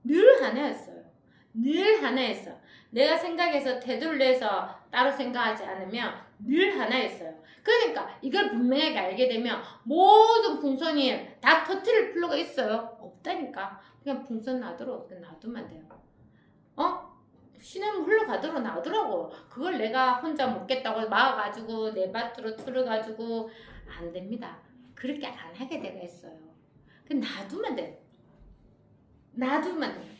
늘 하나였어요. 늘 하나였어. 내가 생각해서 태도를 내서 따로 생각하지 않으면 늘 하나였어요. 그러니까 이걸 분명하게 알게 되면 모든 풍선이 다 터트릴 필요가 있어요? 없다니까. 그냥 풍선 놔두면 돼요. 시내물 흘러가도록 놔두라고. 그걸 내가 혼자 먹겠다고 막아가지고 내 밭으로 틀어가지고 안 됩니다. 그렇게 안 하게 되가 있어요. 그냥 놔두면 돼. 놔두면 돼.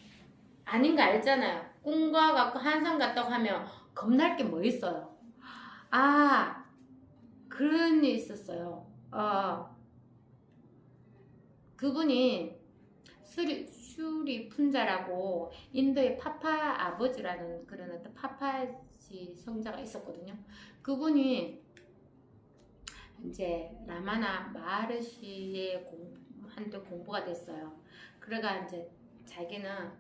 아닌 거 알잖아요. 꿈과 같고 한상 같다고 하면 겁날 게 뭐 있어요. 그런 일이 있었어요. 그분이 슈리 푼자라고 인도의 파파 아버지라는 그런 어떤 파파지 성자가 있었거든요. 그분이 이제 라마나 마하르시의 한테 공부가 됐어요. 그래가 이제 자기는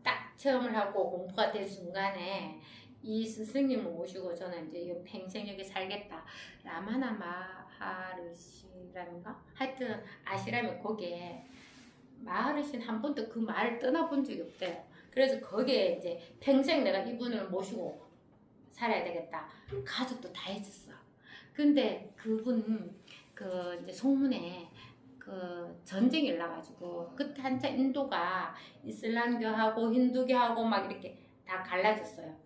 딱 체험을 하고 공부가 된 순간에 이 스승님을 모시고 저는 이제 평생 여기 살겠다. 라마나 마하르시라는가? 하여튼 아시라면 거기에 마하르시는 한 번도 그 말을 떠나본 적이 없대요. 그래서 거기에 이제 평생 내가 이분을 모시고 살아야 되겠다. 가족도 다 있었어. 근데 그분 그 이제 소문에 그 전쟁이 일어나가지고 그때 한참 인도가 이슬람교하고 힌두교하고 막 이렇게 다 갈라졌어요.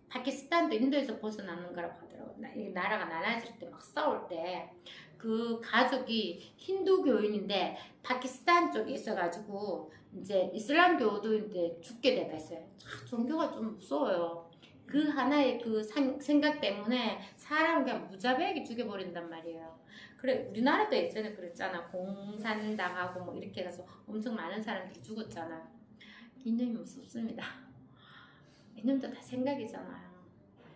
파키스탄도 인도에서 벗어나는 거라고 하더라고요. 나라가 나눠질 때 막 싸울 때 그 가족이 힌두교인인데 파키스탄 쪽에 있어가지고 이제 이슬람교도 이제 죽게 되가 있어요. 종교가 좀 무서워요. 그 하나의 그 생각 때문에 사람을 그냥 무자비하게 죽여버린단 말이에요. 그래 우리나라도 예전에 그랬잖아. 공산당하고 뭐 이렇게 해서 엄청 많은 사람들이 죽었잖아. 이념이 무섭습니다. 이놈도 다 생각이잖아요.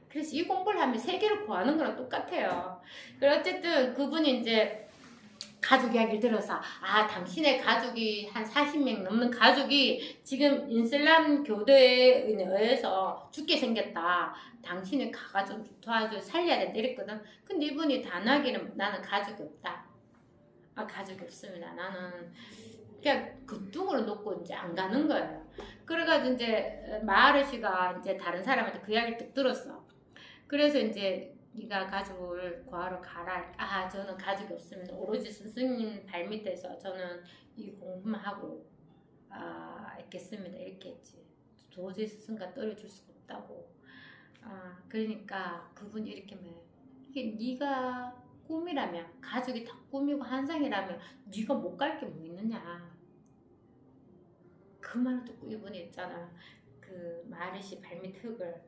그래서 이 공부를 하면 세계를 구하는 거랑 똑같아요. 그리고 어쨌든 그분이 이제 가족 이야기를 들어서 당신의 가족이 한 40명 넘는 가족이 지금 이슬람 교도에 의해서 죽게 생겼다. 당신이 가가지고 도와줘 살려야 된다 이랬거든. 근데 이분이 단호하기는 나는 가족이 없다. 가족이 없습니다. 나는 그냥 그 뚱으로 놓고 이제 안 가는 거예요. 그래가지고 이제 마하르시가 이제 다른 사람한테 그 이야기를 딱 들었어. 그래서 이제 네가 가족을 구하러 가라. 저는 가족이 없습니다. 오로지 스승님 발밑에서 저는 이 공부만 하고 있겠습니다. 이렇게 했지. 도저히 스승과 떨어질 수가 없다고. 그러니까 그분이 이렇게 말해. 이게 네가 꿈이라면, 가족이 다 꿈이고 환상이라면 네가 못 갈 게 뭐 있느냐. 그 말을 듣고 이분이 있잖아. 그 마르시 발밑 흙을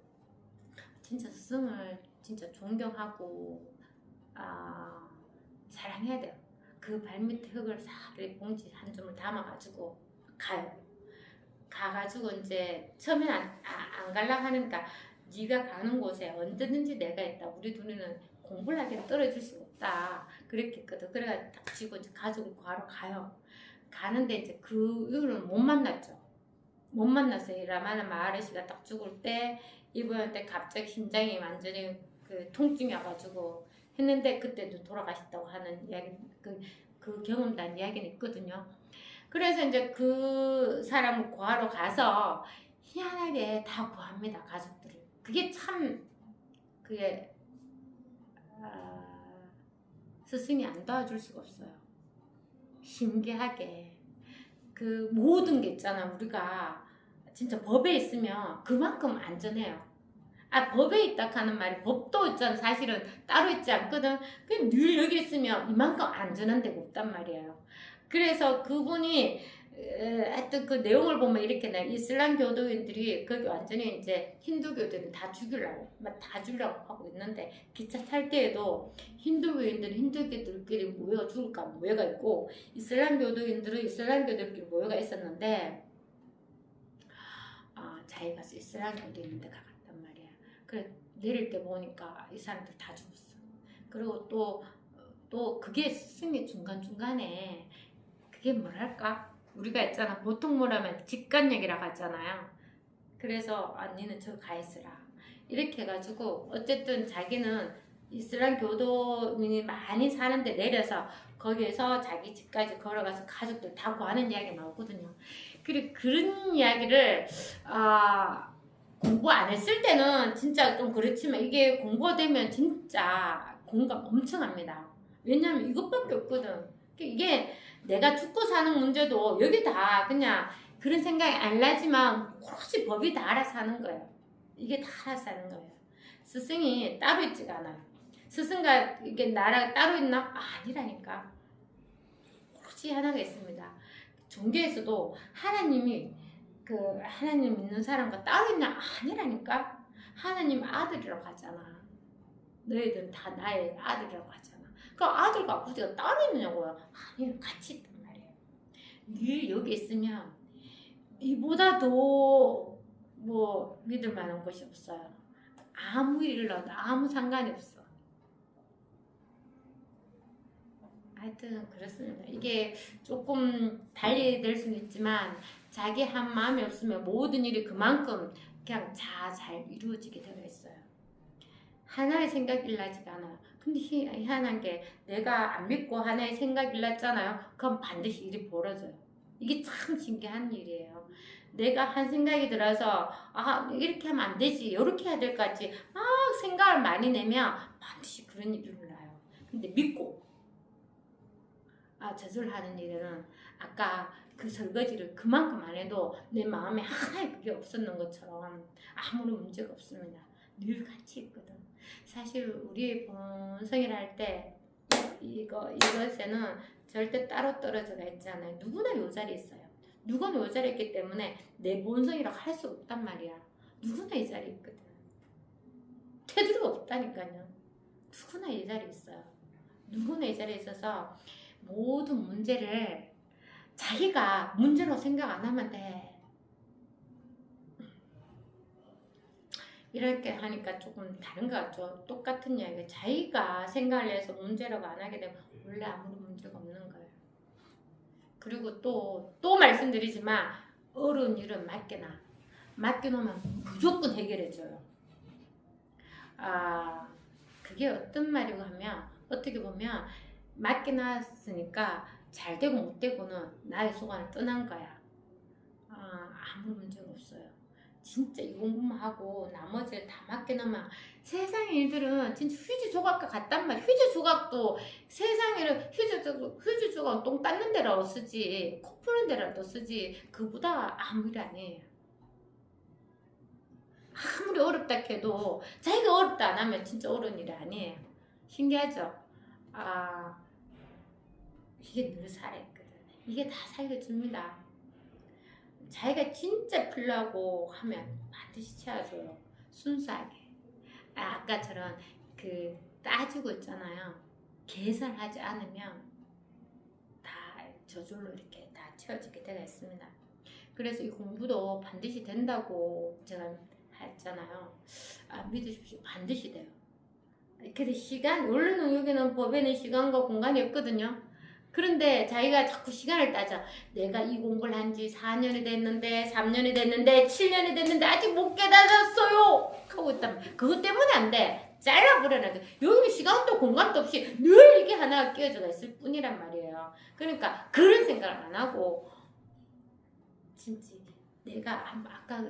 진짜 스승을 진짜 존경하고 사랑해야 돼요. 그 발밑 흙을 싹 봉지 한 줌을 담아가지고 가요. 가가지고 이제 처음엔 안 갈라 하니까 네가 가는 곳에 언제든지 내가 있다. 우리 둘이는 공부를 하기는 떨어질 수가 없다. 그렇게 했거든. 그래가지고 딱 지고 이제 가족을 구하러 가요. 가는데 이제 그 이후로는 못 만났죠. 못 만났어요. 라마나 마하르시가 딱 죽을 때 이분한테 갑자기 심장이 완전히 그 통증이 와가지고 했는데 그때도 돌아가셨다고 하는 이야기, 그 경험단 이야기는 있거든요. 그래서 이제 그 사람을 구하러 가서 희한하게 다 구합니다. 가족들을. 그게 참 그게 스승이 안 도와줄 수가 없어요. 신기하게 그 모든 게 있잖아. 우리가 진짜 법에 있으면 그만큼 안전해요. 법에 있다 하는 말이 법도 있잖아. 사실은 따로 있지 않거든. 그냥 늘 여기 있으면 이만큼 안전한 데가 없단 말이에요. 그래서 그분이 하여튼 그 내용을 보면 이렇게 나 이슬람 교도인들이 거기 완전히 이제 힌두교들은 다 죽이려고 하고 있는데 기차 탈 때에도 힌두교인들은 힌두교들끼리 모여가 죽을까 모여가 있고 이슬람 교도인들은 이슬람 교도들끼리 모여가 있었는데 자기가 이슬람 교도인데 가봤단 말이야. 그래 내릴 때 보니까 이 사람들 다 죽었어. 그리고 또 그게 스승의 중간중간에 그게 뭐랄까? 우리가 있잖아. 보통 뭐라면 직관력이라고 하잖아요. 그래서 니는 저 가 있으라. 이렇게 해가지고 어쨌든 자기는 이슬람 교도민이 많이 사는데 내려서 거기에서 자기 집까지 걸어가서 가족들 다 구하는 이야기 나오거든요. 그리고 그런 이야기를 공부 안 했을 때는 진짜 좀 그렇지만 이게 공부가 되면 진짜 공감 엄청 합니다. 왜냐면 이것밖에 없거든. 이게 내가 죽고 사는 문제도 여기 다 그냥 그런 생각이 안 나지만 오로지 법이 다 알아서 하는 거예요. 이게 다 알아서 하는 거예요. 스승이 따로 있지가 않아요. 스승과 이게 나랑 따로 있나? 아니라니까. 오로지 하나가 있습니다. 종교에서도 하나님이 하나님 믿는 사람과 따로 있나? 아니라니까. 하나님 아들이라고 하잖아. 너희들은 다 나의 아들이라고 하잖아. 그 아들과 아버지가 따로 있느냐고요? 아니요, 같이 있단 말이에요. 늘 여기 있으면 이보다 더 믿을 만한 것이 없어요. 아무 일을 넣어도 아무 상관이 없어. 하여튼 그렇습니다. 이게 조금 달리 될 수는 있지만 자기 한 마음이 없으면 모든 일이 그만큼 그냥 잘 이루어지게 되어 있어요. 하나의 생각이 일나지가 않아요. 근데 희한한 게 내가 안 믿고 하나의 생각이 일났잖아요. 그럼 반드시 일이 벌어져요. 이게 참 신기한 일이에요. 내가 한 생각이 들어서 이렇게 하면 안 되지 이렇게 해야 될 것 같지 막 생각을 많이 내면 반드시 그런 일이 일어나요. 근데 믿고 저절 하는 일에는 아까 그 설거지를 그만큼 안 해도 내 마음에 하나의 그게 없었는 것처럼 아무런 문제가 없습니다. 늘 같이 있거든. 사실 우리의 본성이라 할 때 이것에는 절대 따로 떨어져가 있지 않아요. 누구나 요 자리에 있어요. 누구나 요 자리에 있기 때문에 내 본성이라고 할 수 없단 말이야. 누구나 이 자리에 있거든. 테두리가 없다니까요. 누구나 이 자리에 있어요. 누구나 이 자리에 있어서 모든 문제를 자기가 문제로 생각 안 하면 돼. 이렇게 하니까 조금 다른 것 같죠. 똑같은 이야기. 자기가 생각을 해서 문제라고 안 하게 되면 원래 아무런 문제가 없는 거예요. 그리고 또 말씀드리지만 어려운 일은 맡겨놓으면 무조건 해결해줘요. 그게 어떤 말이고 하면 어떻게 보면 맡겨놨으니까 잘 되고 못 되고는 나의 소관을 떠난 거야. 아무 문제가 없어요. 진짜 이 공부만 하고 나머지를 다 맡겨놓으면 세상의 일들은 진짜 휴지 조각과 같단 말이야. 휴지 조각도 세상에는 휴지 조각 똥 닦는 데라도 쓰지, 코 푸는 데라도 쓰지, 그보다 아무 일 아니에요. 아무리 어렵다 해도 자기가 어렵다 안 하면 진짜 어려운 일이 아니에요. 신기하죠? 이게 늘 살아있거든. 이게 다 살려줍니다. 자기가 진짜 필요하고 하면 반드시 채워줘요. 순수하게. 아까처럼 따지고 있잖아요. 계산하지 않으면 다 저절로 이렇게 다 채워지게 되어 있습니다. 그래서 이 공부도 반드시 된다고 제가 했잖아요. 믿으십시오. 반드시 돼요. 근데 원래는 여기는 법에는 시간과 공간이 없거든요. 그런데 자기가 자꾸 시간을 따져. 내가 이 공부를 한 지 4년이 됐는데 3년이 됐는데 7년이 됐는데 아직 못 깨달았어요 하고 있다면 그것 때문에 안 돼. 잘라버려야 돼. 여기는 시간도 공간도 없이 늘 이게 하나가 끼어져 있을 뿐이란 말이에요. 그러니까 그런 생각을 안 하고 진짜 내가 아까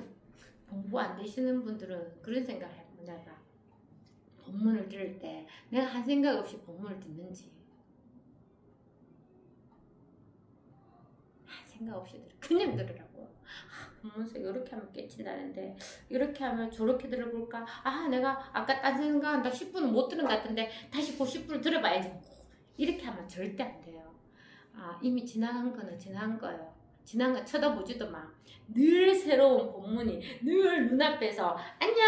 공부 안 되시는 분들은 그런 생각을 해봅니다. 법문을 들을 때 내가 한 생각 없이 법문을 듣는지 생각 없이 그냥 들으라고. 법문서 이렇게 하면 깨친다는데 이렇게 하면 저렇게 들어볼까? 내가 아까 딴 생각한다 10분은 못 들은 것 같은데 다시 그 10분을 들어봐야지. 이렇게 하면 절대 안 돼요. 이미 지나간 거는 지나간 거예요. 지난 거 쳐다보지도 마. 늘 새로운 법문이 늘 눈앞에서 안녕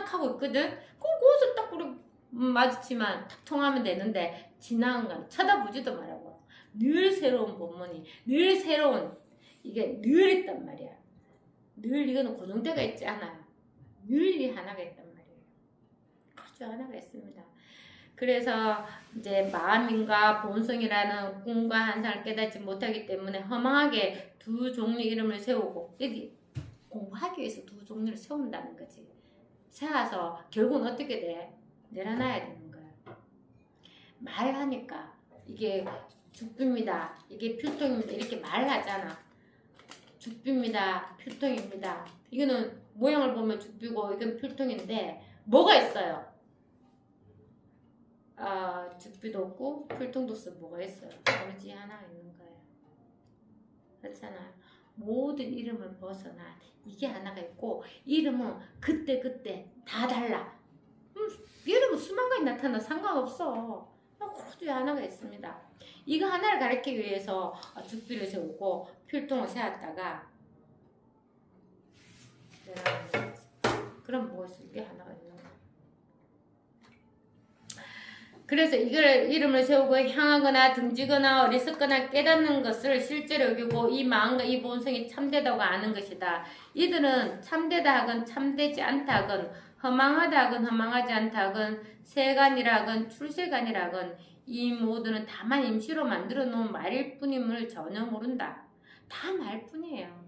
하고 있거든. 거기서 딱 우리 마주치면 탁 통하면 되는데 지나간 거는 쳐다보지도 말라고. 늘 새로운 법문이 늘 새로운 이게 늘 있단 말이야. 늘 이거는 고정되어 있지 않아요. 늘 이 하나가 있단 말이에요. 아주 하나가 있습니다. 그래서 이제 마음인과 본성이라는 꿈과 한상을 깨닫지 못하기 때문에 허망하게 두 종류 이름을 세우고 여기 공부하기 위해서 두 종류를 세운다는 거지. 세워서 결국은 어떻게 돼? 내려놔야 되는 거야. 말하니까 이게 죽비입니다. 이게 필통입니다. 이렇게 말하잖아. 죽비입니다. 필통입니다. 이거는 모양을 보면 죽비고 이건 필통인데 뭐가 있어요? 죽비도 없고 필통도 없어. 뭐가 있어요? 오로지 하나가 있는 거예요. 그렇잖아요. 모든 이름을 벗어나 이게 하나가 있고 이름은 그때 다 달라. 이름은 수만 가지 나타나 상관없어. 그것도 하나가 있습니다. 이거 하나를 가르치기 위해서 죽비를 세우고 필통을 세웠다가 그럼 뭐가 있어? 이게 하나가 있는 거야. 그래서 이름을 세우고 향하거나 등지거나 어리석거나 깨닫는 것을 실제로 여기고 이 마음과 이 본성이 참되다고 아는 것이다. 이들은 참되다 하건 참되지 않다 하건 허망하다 하건 허망하지 않다 하건 세간이라 하건 출세간이라 하건 이 모두는 다만 임시로 만들어 놓은 말일 뿐임을 전혀 모른다. 다 말뿐이에요.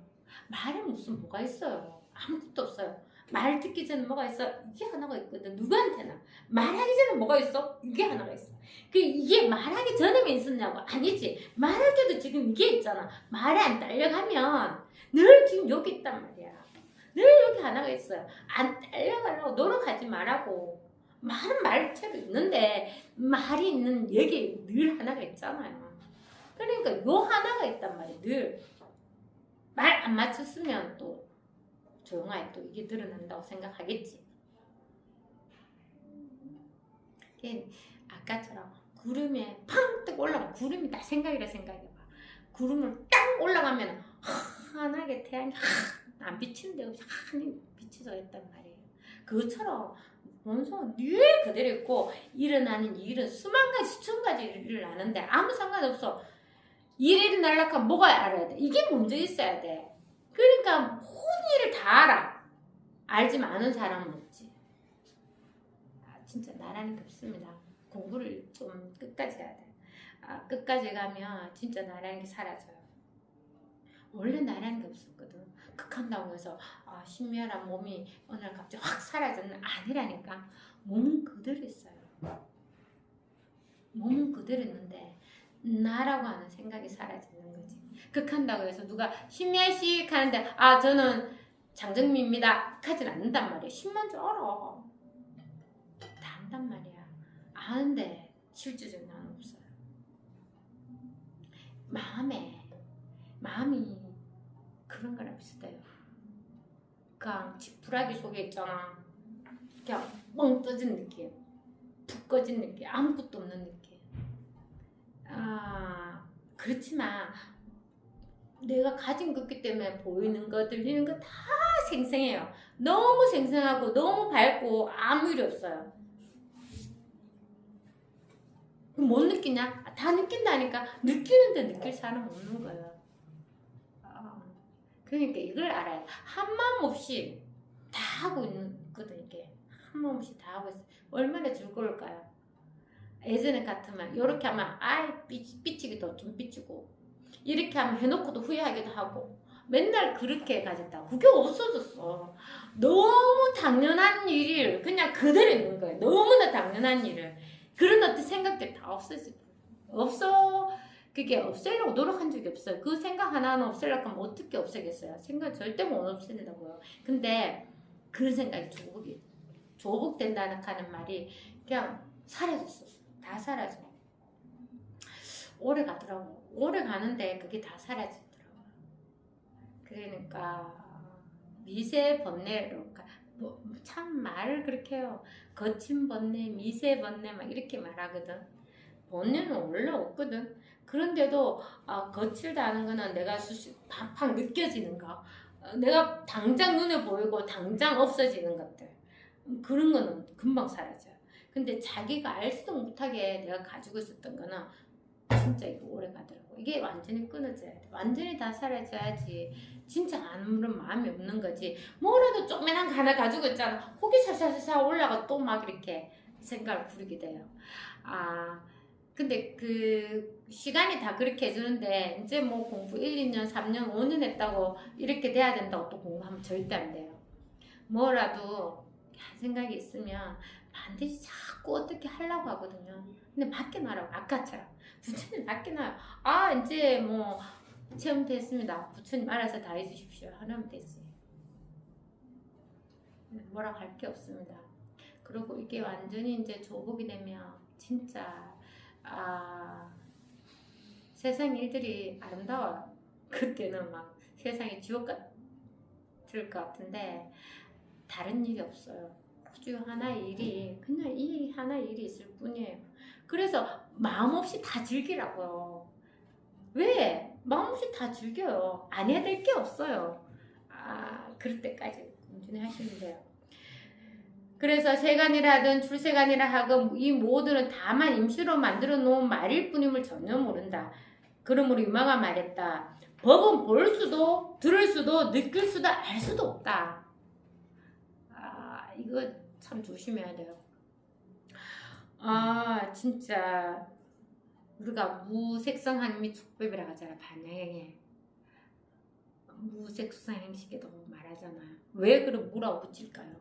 말에 무슨 뭐가 있어요. 아무것도 없어요. 말 듣기 전에 뭐가 있어? 이게 하나가 있거든. 누구한테나. 말하기 전에 뭐가 있어? 이게 하나가 있어. 이게 말하기 전에만 있었냐고? 아니지. 말할 때도 지금 이게 있잖아. 말이 안 딸려가면 늘 지금 여기 있단 말이야. 늘 여기 하나가 있어요. 안 딸려가려고 노력하지 말라고. 말은 말처럼 있는데 말이 있는 여기 늘 하나가 있잖아요. 그러니까 요 하나가 있단 말이야. 늘. 말 안 맞췄으면 또 조용하게 또 이게 드러난다고 생각하겠지. 아까처럼 구름에 팡 뜨고 올라가. 구름이 다 생각이라 생각해봐. 구름을 딱 올라가면 환하게 태양이 안 비치는 데가 환히 비쳐져 있단 말이에요. 그것처럼 본성은 늘 그대로 있고 일어나는 일은 수만 가지 수천 가지 일을 하는데 아무 상관없어. 일이 날락하면 뭐가 알아야 돼? 이게 먼저 있어야 돼. 그러니까 모든 일을 다 알아. 알지만 아는 사람은 없지. 진짜 나라는 게 없습니다. 공부를 좀 끝까지 해야 돼. 끝까지 가면 진짜 나라는 게 사라져요. 원래 나라는 게 없었거든. 극한다고 해서 신비한 몸이 어느 날 갑자기 확 사라졌는 아니라니까. 몸은 그대로 있어요. 몸은 그대로 있는데 나라고 하는 생각이 사라지는 거지. 극한다고 해서 누가 신미애식 하는데 저는 장정미입니다 하진 않는단 말이야. 10만 줄 알아. 다 안단 말이야. 아는데 실질적으로 나는 없어요. 마음이 그런 거랑 비슷해요. 그냥 지푸라기 속에 있잖아. 그냥 뻥 떠진 느낌, 푹 꺼진 느낌, 아무것도 없는 느낌. 그렇지만 내가 가진 거기 때문에 보이는 거, 들리는 거 다 생생해요. 너무 생생하고 너무 밝고 아무 일이 없어요. 못 느끼냐? 다 느낀다니까. 느끼는데 느낄 사람 없는 거예요. 그러니까 이걸 알아야 돼. 한마음 없이 다 하고 있거든. 이게 한마음 없이 다 하고 있어. 얼마나 즐거울까요? 예전에 같으면 이렇게 하면 삐치기도 좀 삐치고, 이렇게 하면 해놓고도 후회하기도 하고, 맨날 그렇게 가졌다. 그게 없어졌어. 너무 당연한 일을 그냥 그대로 있는 거예요. 너무나 당연한 일을. 그런 어떤 생각들이 다 없어. 그게 없애려고 노력한 적이 없어요. 그 생각 하나는 없애려고 하면 어떻게 없애겠어요? 생각 절대 못 없앤다고요. 근데 그런 생각이 조복된다는 하는 말이 그냥 사라졌어. 다 사라져. 오래 가더라고. 오래 가는데 그게 다 사라지더라고요. 그러니까 미세 번뇌로 참 말을 그렇게 해요. 거친 번뇌, 미세 번뇌 막 이렇게 말하거든. 번뇌는 원래 없거든. 그런데도 거칠다는 거는 내가 팍팍 느껴지는 거, 내가 당장 눈에 보이고 당장 없어지는 것들, 그런 거는 금방 사라져요. 근데 자기가 알지도 못하게 내가 가지고 있었던 거는 진짜 이거 오래 가더라고. 이게 완전히 끊어져야 돼. 완전히 다 사라져야지 진짜 아무런 마음이 없는 거지. 뭐라도 조그만한 거 하나 가지고 있잖아. 혹이 살살살살 올라가 또 막 이렇게 생각을 부리게 돼요. 근데 그 시간이 다 그렇게 해주는데 이제 뭐 공부 1, 2년, 3년, 5년 했다고 이렇게 돼야 된다고 또 공부하면 절대 안 돼요. 뭐라도 한 생각이 있으면 반드시 자꾸 어떻게 하려고 하거든요. 근데 밖에 나라고 아까처럼 부처님 밖에 나요. 이제 뭐 체험 됐습니다. 부처님 알아서 다 해주십시오. 하면 되지. 뭐라고 할 게 없습니다. 그리고 이게 완전히 이제 조복이 되면 진짜 세상 일들이 아름다워요. 그때는 막 세상이 지옥 같을 것 같은데 다른 일이 없어요. 아주 하나의 일이 그냥 이 하나의 일이 있을 뿐이에요. 그래서 마음 없이 다 즐기라고요. 왜? 마음 없이 다 즐겨요. 안 해야 될 게 없어요. 그럴 때까지 꾸준히 하시면 돼요. 그래서 세간이라든 출세간이라 하고 이 모두는 다만 임시로 만들어 놓은 말일 뿐임을 전혀 모른다. 그러므로 유마가 말했다. 법은 볼 수도 들을 수도 느낄 수도 알 수도 없다. 이거 참 조심해야 돼요. 진짜 우리가 무색성 한미 축법이라고 하잖아. 반야행에 무색성 행식에도 말하잖아요. 왜 그럼 뭐라고 붙일까요?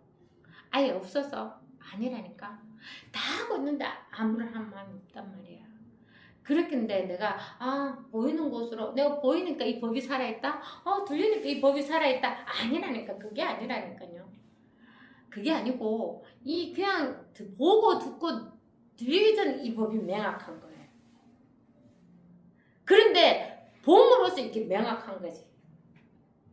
아예 없어서 아니라니까. 다 하고 있는데 아무런 한 마음이 없단 말이야. 그렇긴데 내가 보이는 곳으로 내가 보이니까 이 법이 살아있다. 들리니까 이 법이 살아있다. 아니라니까. 그게 아니라니까요. 그게 아니고 이 그냥 보고 듣고 들리기 전에 이 법이 명확한 거예요. 그런데 봄으로써 이렇게 명확한 거지.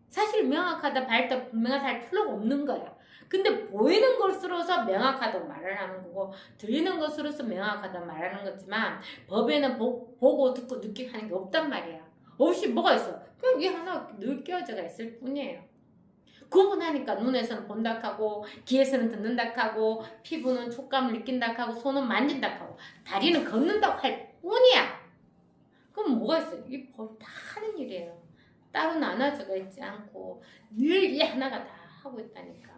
사실 명확하다 밝다 분명하다 할 필요가 없는 거야. 근데 보이는 것으로서 명확하다고 말을 하는 거고 들리는 것으로서 명확하다고 말하는 거지만 법에는 보고 듣고 느끼고 하는 게 없단 말이야. 없이 뭐가 있어? 그냥 이 하나 느껴져가 있을 뿐이에요. 구분하니까 눈에서는 본다 하고 귀에서는 듣는다 하고 피부는 촉감을 느낀다 하고 손은 만진다 하고 다리는 걷는다고 할 뿐이야. 그럼 뭐가 있어요? 이 법이 다 하는 일이에요. 따로 나눠져가 있지 않고 늘 이 하나가 다 하고 있다니까.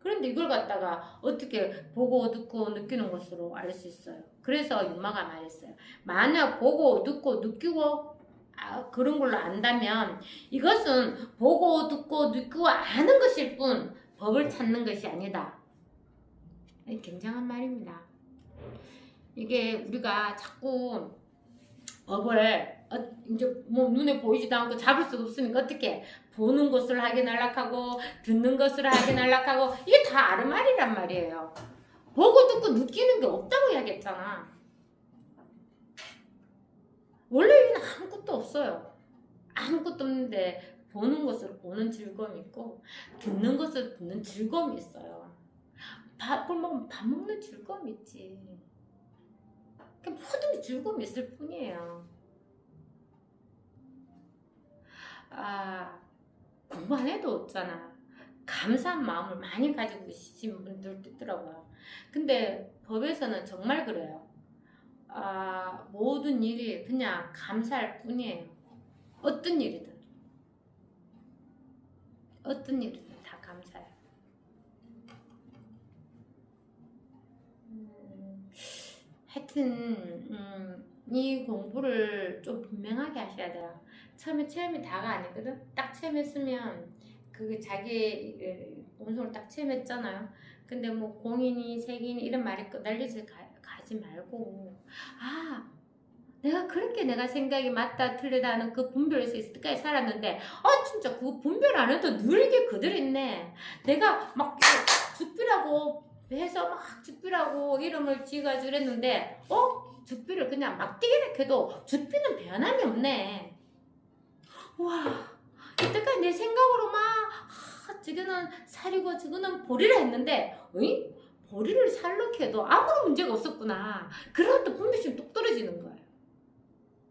그런데 이걸 갖다가 어떻게 보고 듣고 느끼는 것으로 알 수 있어요. 그래서 윤마가 말했어요. 만약 보고 듣고 느끼고 그런 걸로 안다면 이것은 보고 듣고 느끼고 아는 것일 뿐 법을 찾는 것이 아니다. 굉장한 말입니다. 이게 우리가 자꾸 법을 이제 뭐 눈에 보이지도 않고 잡을 수가 없으니까 어떻게 보는 것을 하게 날락하고 듣는 것을 하게 날락하고 이게 다 아르말이란 말이에요. 보고 듣고 느끼는 게 없다고 이야기했잖아. 원래 여기는 아무것도 없어요. 아무것도 없는데 보는 것을 보는 즐거움이 있고 듣는 것을 듣는 즐거움이 있어요. 밥을 먹으면 밥 먹는 즐거움이 있지. 모든 게 즐거움이 있을 뿐이에요. 공부 안 해도 없잖아. 감사한 마음을 많이 가지고 계신 분들도 있더라고요. 근데 법에서는 정말 그래요. 모든 일이 그냥 감사할 뿐이에요. 어떤 일이든 다 감사해요. 하여튼 이 공부를 좀 분명하게 하셔야 돼요. 처음에 체험이 다가 아니거든. 딱 체험했으면 그게 자기 본성을 딱 체험했잖아요. 근데 뭐 공인이 색인이 이런 말이 날려서 가지 말고 내가 그렇게 내가 생각이 맞다 틀리다 하는 그 분별에서 있을 때까지 살았는데 진짜 그거 분별 안 해도 늘 이게 그대로 있네. 내가 막 죽비라고 해서 막 죽비라고 이름을 지어가지고 그랬는데 죽비를 그냥 막 뛰게 해도 죽비는 변함이 없네. 와, 이때까지 내 생각으로 저거는 살이고 저거는 보리라 했는데 보리를 살로 캐도 아무런 문제가 없었구나. 그러면 또 분별심이 뚝 떨어지는 거예요.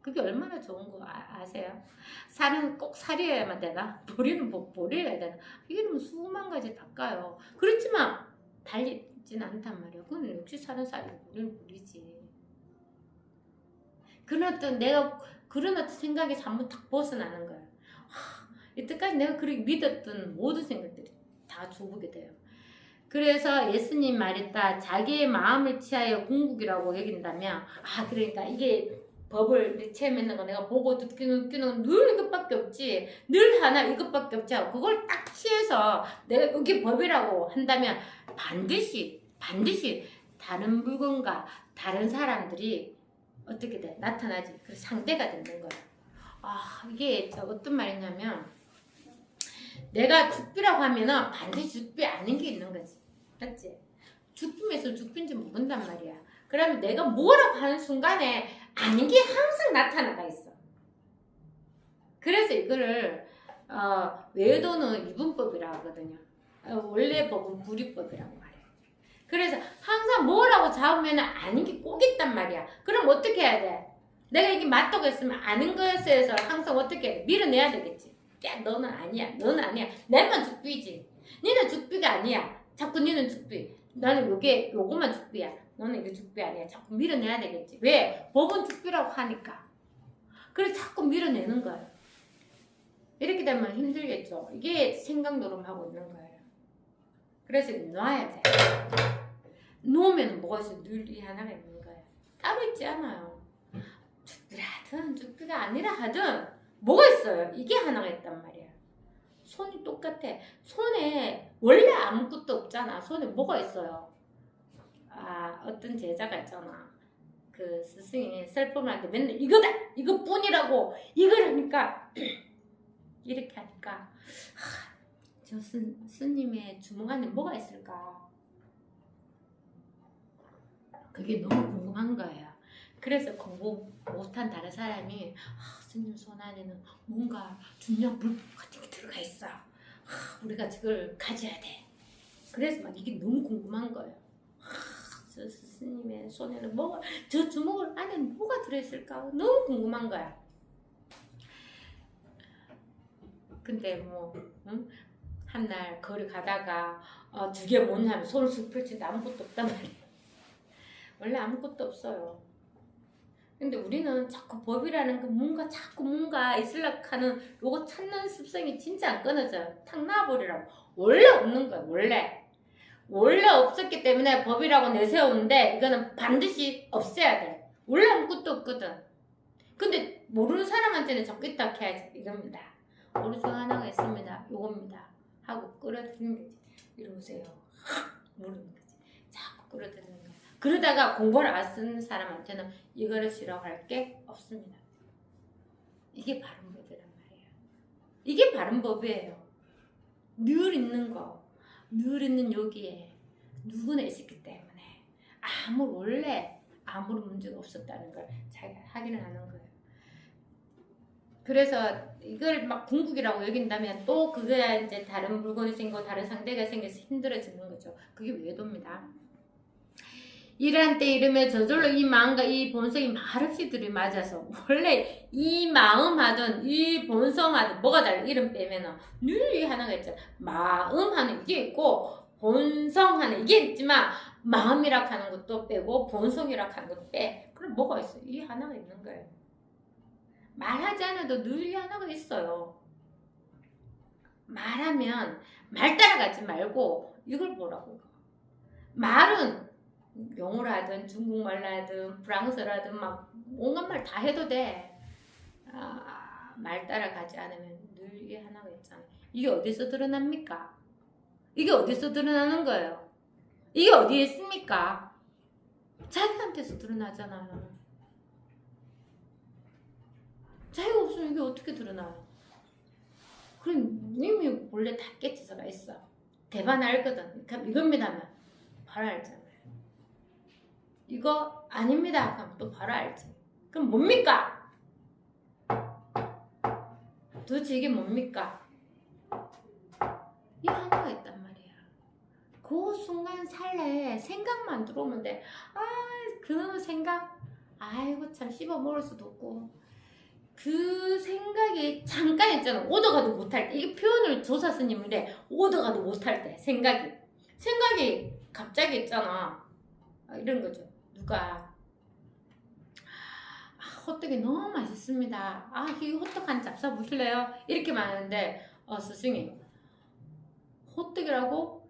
그게 얼마나 좋은 거 아세요? 살은 꼭 살이어야만 되나? 보리는 뭐 보리여야 되나? 이게 수만 가지 닦아요. 그렇지만 달리진 않단 말이에요. 그건 역시 살은 살이고 보리는 보리지. 그런 어떤 생각이 한번 딱 벗어나는 거예요. 이때까지 내가 그렇게 믿었던 모든 생각들이 다 죽게 돼요. 그래서 예수님 말했다. 자기의 마음을 취하여 궁극이라고 여긴다면 그러니까 이게 법을 체험했는 거 내가 보고 듣기는 늘 이것밖에 없지. 늘 하나 이것밖에 없지. 그걸 딱 취해서 내가 이게 법이라고 한다면 반드시 다른 물건과 다른 사람들이 어떻게 돼? 나타나지. 그래서 상대가 되는 거예요. 이게 어떤 말이냐면 내가 죽비라고 하면은 반드시 죽비 아닌 게 있는 거지. 맞지? 죽비면서 죽비인지 모른단 말이야. 그러면 내가 뭐라고 하는 순간에 아닌 게 항상 나타나가 있어. 그래서 이거를 외도는 유분법이라고 하거든요. 원래 법은 불이법이라고 말해요. 그래서 항상 뭐라고 잡으면 아닌 게 꼭 있단 말이야. 그럼 어떻게 해야 돼? 내가 이게 맞다고 했으면 아는 것에서 항상 어떻게 해? 밀어내야 되겠지. 야, 너는 아니야. 내만 죽비지. 니는 죽비가 아니야. 자꾸 니는 죽비. 나는 요거만 죽비야. 너는 이게 죽비 아니야. 자꾸 밀어내야 되겠지. 왜? 법은 죽비라고 하니까. 그래서 자꾸 밀어내는 거예요. 이렇게 되면 힘들겠죠. 이게 생각 노름하고 있는 거예요. 그래서 놔야 돼. 놓으면 뭐가 있어? 늘 이 하나가 있는 거예요. 따로 있지 않아요. 죽비라 하든 죽비가 아니라 하든 뭐가 있어요? 이게 하나가 있단 말이야. 손이 똑같아. 손에 원래 아무것도 없잖아. 손에 뭐가 있어요? 어떤 제자가 있잖아. 그 스승이 셀프를 하는데 맨날 이거다! 이것뿐이라고 이걸 하니까 이렇게 하니까 저 스님의 주먹 안에 뭐가 있을까? 그게 너무 궁금한 거예요. 그래서 공부 못한 다른 사람이 스님 손 안에는 뭔가 중요한 물품 같은 게 들어가 있어. 우리가 저걸 가져야 돼. 그래서 막 이게 너무 궁금한 거예요. 저 스님의 손에는 저 주먹 안에 뭐가 들어있을까? 너무 궁금한 거야. 근데 한날 거리 가다가 두 개 못 하면 손을 쑥 펼치는데 아무것도 없단 말이에요. 원래 아무것도 없어요. 근데 우리는 자꾸 법이라는 거 자꾸 뭔가 있으려고 하는 요거 찾는 습성이 진짜 안 끊어져요. 탁 놔버리라고. 원래 없는 거야, 원래. 원래 없었기 때문에 법이라고 내세우는데 이거는 반드시 없애야 돼. 원래 아무것도 없거든. 근데 모르는 사람한테는 자꾸 있다 해야지. 이겁니다. 오늘 중 하나가 있습니다. 요겁니다. 하고 끌어들이는 거지. 이리 오세요. 모르는 거지. 자꾸 끌어들이는 거야. 그러다가 공부를 안 쓰는 사람한테는 이거를 싫어할 게 없습니다. 이게 바른 법이란 말이에요. 이게 바른 법이에요. 늘 있는 거, 늘 있는 여기에 누구나 있었기 때문에 원래 아무런 문제가 없었다는 걸 자기가 확인을 하는 거예요. 그래서 이걸 막 궁극이라고 여긴다면 또 그거야 이제 다른 물건이 생기고 다른 상대가 생겨서 힘들어지는 거죠. 그게 외도입니다. 이러한 때 이름에 저절로 이 마음과 이 본성이 말없이 들이맞아서 원래 이 마음 하든 이 본성 하든 뭐가 달라 이름 빼면은 늘 이 하나가 있잖아. 마음 하는 이게 있고 본성 하는 이게 있지만 마음이라 하는 것도 빼고 본성이라 하는 것도 빼. 그럼 뭐가 있어? 이 하나가 있는 거예요. 말하지 않아도 늘 이 하나가 있어요. 말하면 말 따라가지 말고 이걸 보라고. 말은 영어로 하든 중국말로 하든 프랑스어라든 막 온갖 말 다 해도 돼. 말 따라가지 않으면 늘 이게 하나가 있잖아요. 이게 어디서 드러납니까? 이게 어디서 드러나는 거예요? 이게 어디에 있습니까? 자기한테서 드러나잖아요. 자기가 없으면 이게 어떻게 드러나요? 그럼 이미 원래 다 깨치서가 있어. 대반 알거든. 그럼 이겁니다면 바로 알잖아요. 이거 아닙니다. 그럼 또 바로 알지. 그럼 뭡니까? 도대체 이게 뭡니까? 이 하나가 있단 말이야. 그 순간 살래 생각만 들어오면 돼. 그 생각 아이고 참 씹어 먹을 수도 없고 그 생각이 잠깐 있잖아. 오더가도 못할 때 이게 표현을 조사 스님인데 오더가도 못할 때 생각이 갑자기 있잖아. 이런 거죠. 누가 호떡이 너무 맛있습니다. 이 호떡 한 잡사 보실래요? 이렇게 말하는데 스승님 호떡이라고?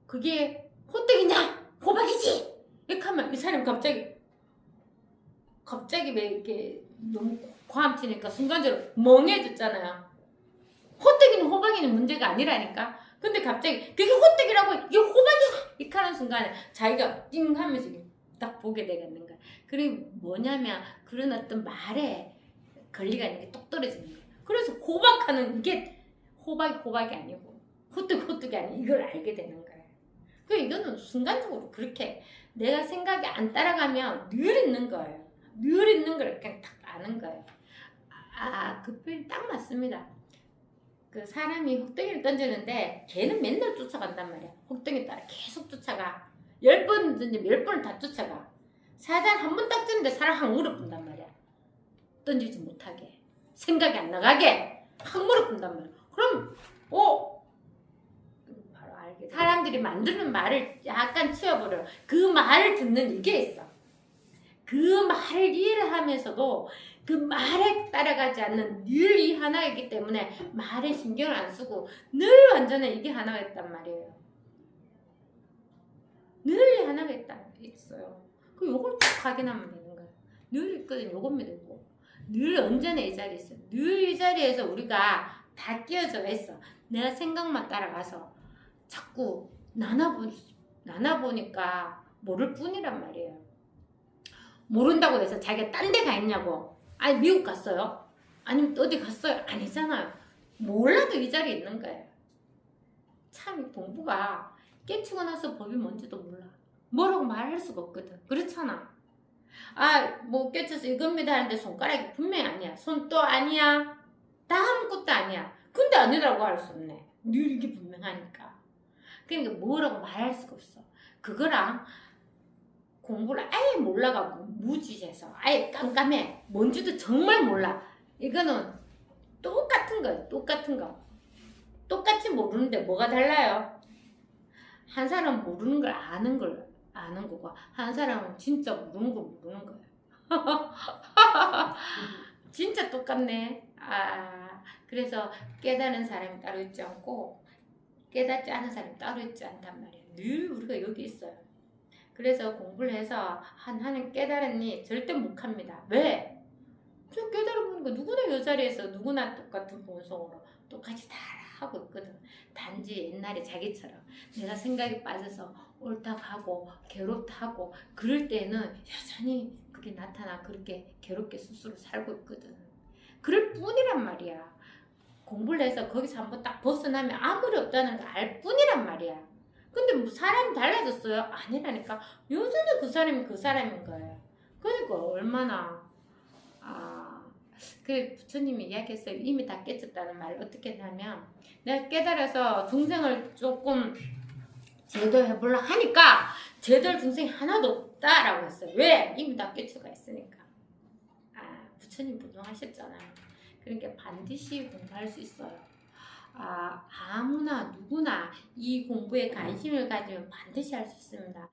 그게 호떡이냐? 호박이지? 이렇게 하면 이 사람 갑자기 왜 이렇게 너무 과함치니까 순간적으로 멍해졌잖아요. 호떡이는 호박이는 문제가 아니라니까. 근데 갑자기 그게 호떡이라고 이게 호박이야! 이렇게 하는 순간에 자기가 띵 하면서 딱 보게 되겠는 거야. 그리고 뭐냐면 그런 어떤 말에 권리가 있는 게 똑 떨어지는 거야. 그래서 호박하는 이게 호박이 아니고 호떡이 아니고 이걸 알게 되는 거야. 이거는 순간적으로 그렇게 내가 생각이 안 따라가면 늘 있는 거예요. 늘 있는 걸 그냥 딱 아는 거예요. 그 표현이 딱 맞습니다. 그 사람이 혹덩이를 던지는데 걔는 맨날 쫓아간단 말이야. 혹덩이 따라 계속 쫓아가. 10번 던지면 10번을 다 쫓아가. 사단 한 번 딱 던지는데 사람 확 물어본단 말이야. 던지지 못하게. 생각이 안 나가게. 확 물어본단 말이야. 그럼 바로 알게 돼. 사람들이 만드는 말을 약간 치워버려. 그 말을 듣는 이게 있어. 그 말을 이해를 하면서도 그 말에 따라가지 않는 늘 이 하나이기 때문에 말에 신경을 안 쓰고 늘 완전히 이게 하나가 있단 말이에요. 늘 이 하나가 있어요. 요걸 쭉 확인하면 되는 거예요. 늘 있거든. 요겁니다. 이거. 늘 언제나 이 자리에 있어요. 늘 이 자리에서 우리가 다 끼어져 있어. 내가 생각만 따라가서 자꾸 나눠보니까 모를 뿐이란 말이에요. 모른다고 해서 자기가 딴 데 가 있냐고. 미국 갔어요? 아니면 어디 갔어요? 아니잖아요. 몰라도 이 자리에 있는 거예요. 참 공부가 깨치고 나서 법이 뭔지도 몰라. 뭐라고 말할 수가 없거든. 그렇잖아. 뭐 깨쳐서 이겁니다 하는데 손가락이 분명히 아니야. 손도 아니야. 다 아무것도 아니야. 근데 아니라고 할 수 없네. 늘 이게 분명하니까. 그러니까 뭐라고 말할 수가 없어. 그거랑 공부를 아예 몰라가고 무지해서 아예 깜깜해. 뭔지도 정말 몰라. 이거는 똑같은 거예요. 똑같은 거. 똑같이 모르는데 뭐가 달라요? 한 사람은 모르는 걸 아는 거고 한 사람은 진짜 모르는 걸 모르는 거예요. 진짜 똑같네. 그래서 깨닫는 사람이 따로 있지 않고 깨닫지 않은 사람이 따로 있지 않단 말이에요. 늘 우리가 여기 있어요. 그래서 공부를 해서 하나님 깨달았니? 절대 못 합니다. 왜? 저 깨달아보는 거 누구나 이 자리에서 누구나 똑같은 본성으로 똑같이 다 하고 있거든. 단지 옛날에 자기처럼 내가 생각이 빠져서 옳다고 하고 괴롭다고 그럴 때는 여전히 그게 나타나 그렇게 괴롭게 스스로 살고 있거든. 그럴 뿐이란 말이야. 공부를 해서 거기서 한번 딱 벗어나면 아무리 없다는 걸 알 뿐이란 말이야. 근데 뭐 사람이 달라졌어요? 아니라니까. 여전히 그 사람이 그 사람인 거예요. 그러니까 얼마나 그 부처님이 이야기했어요. 이미 다 깨졌다는 말을 어떻게 했냐면 내가 깨달아서 중생을 조금 제도해보려 하니까 제도할 중생이 하나도 없다라고 했어요. 왜? 이미 다 깨쳐가 있으니까. 부처님 부정하셨잖아요. 그러니까 반드시 공부할 수 있어요. 아무나 누구나 이 공부에 관심을 가지면 반드시 할 수 있습니다.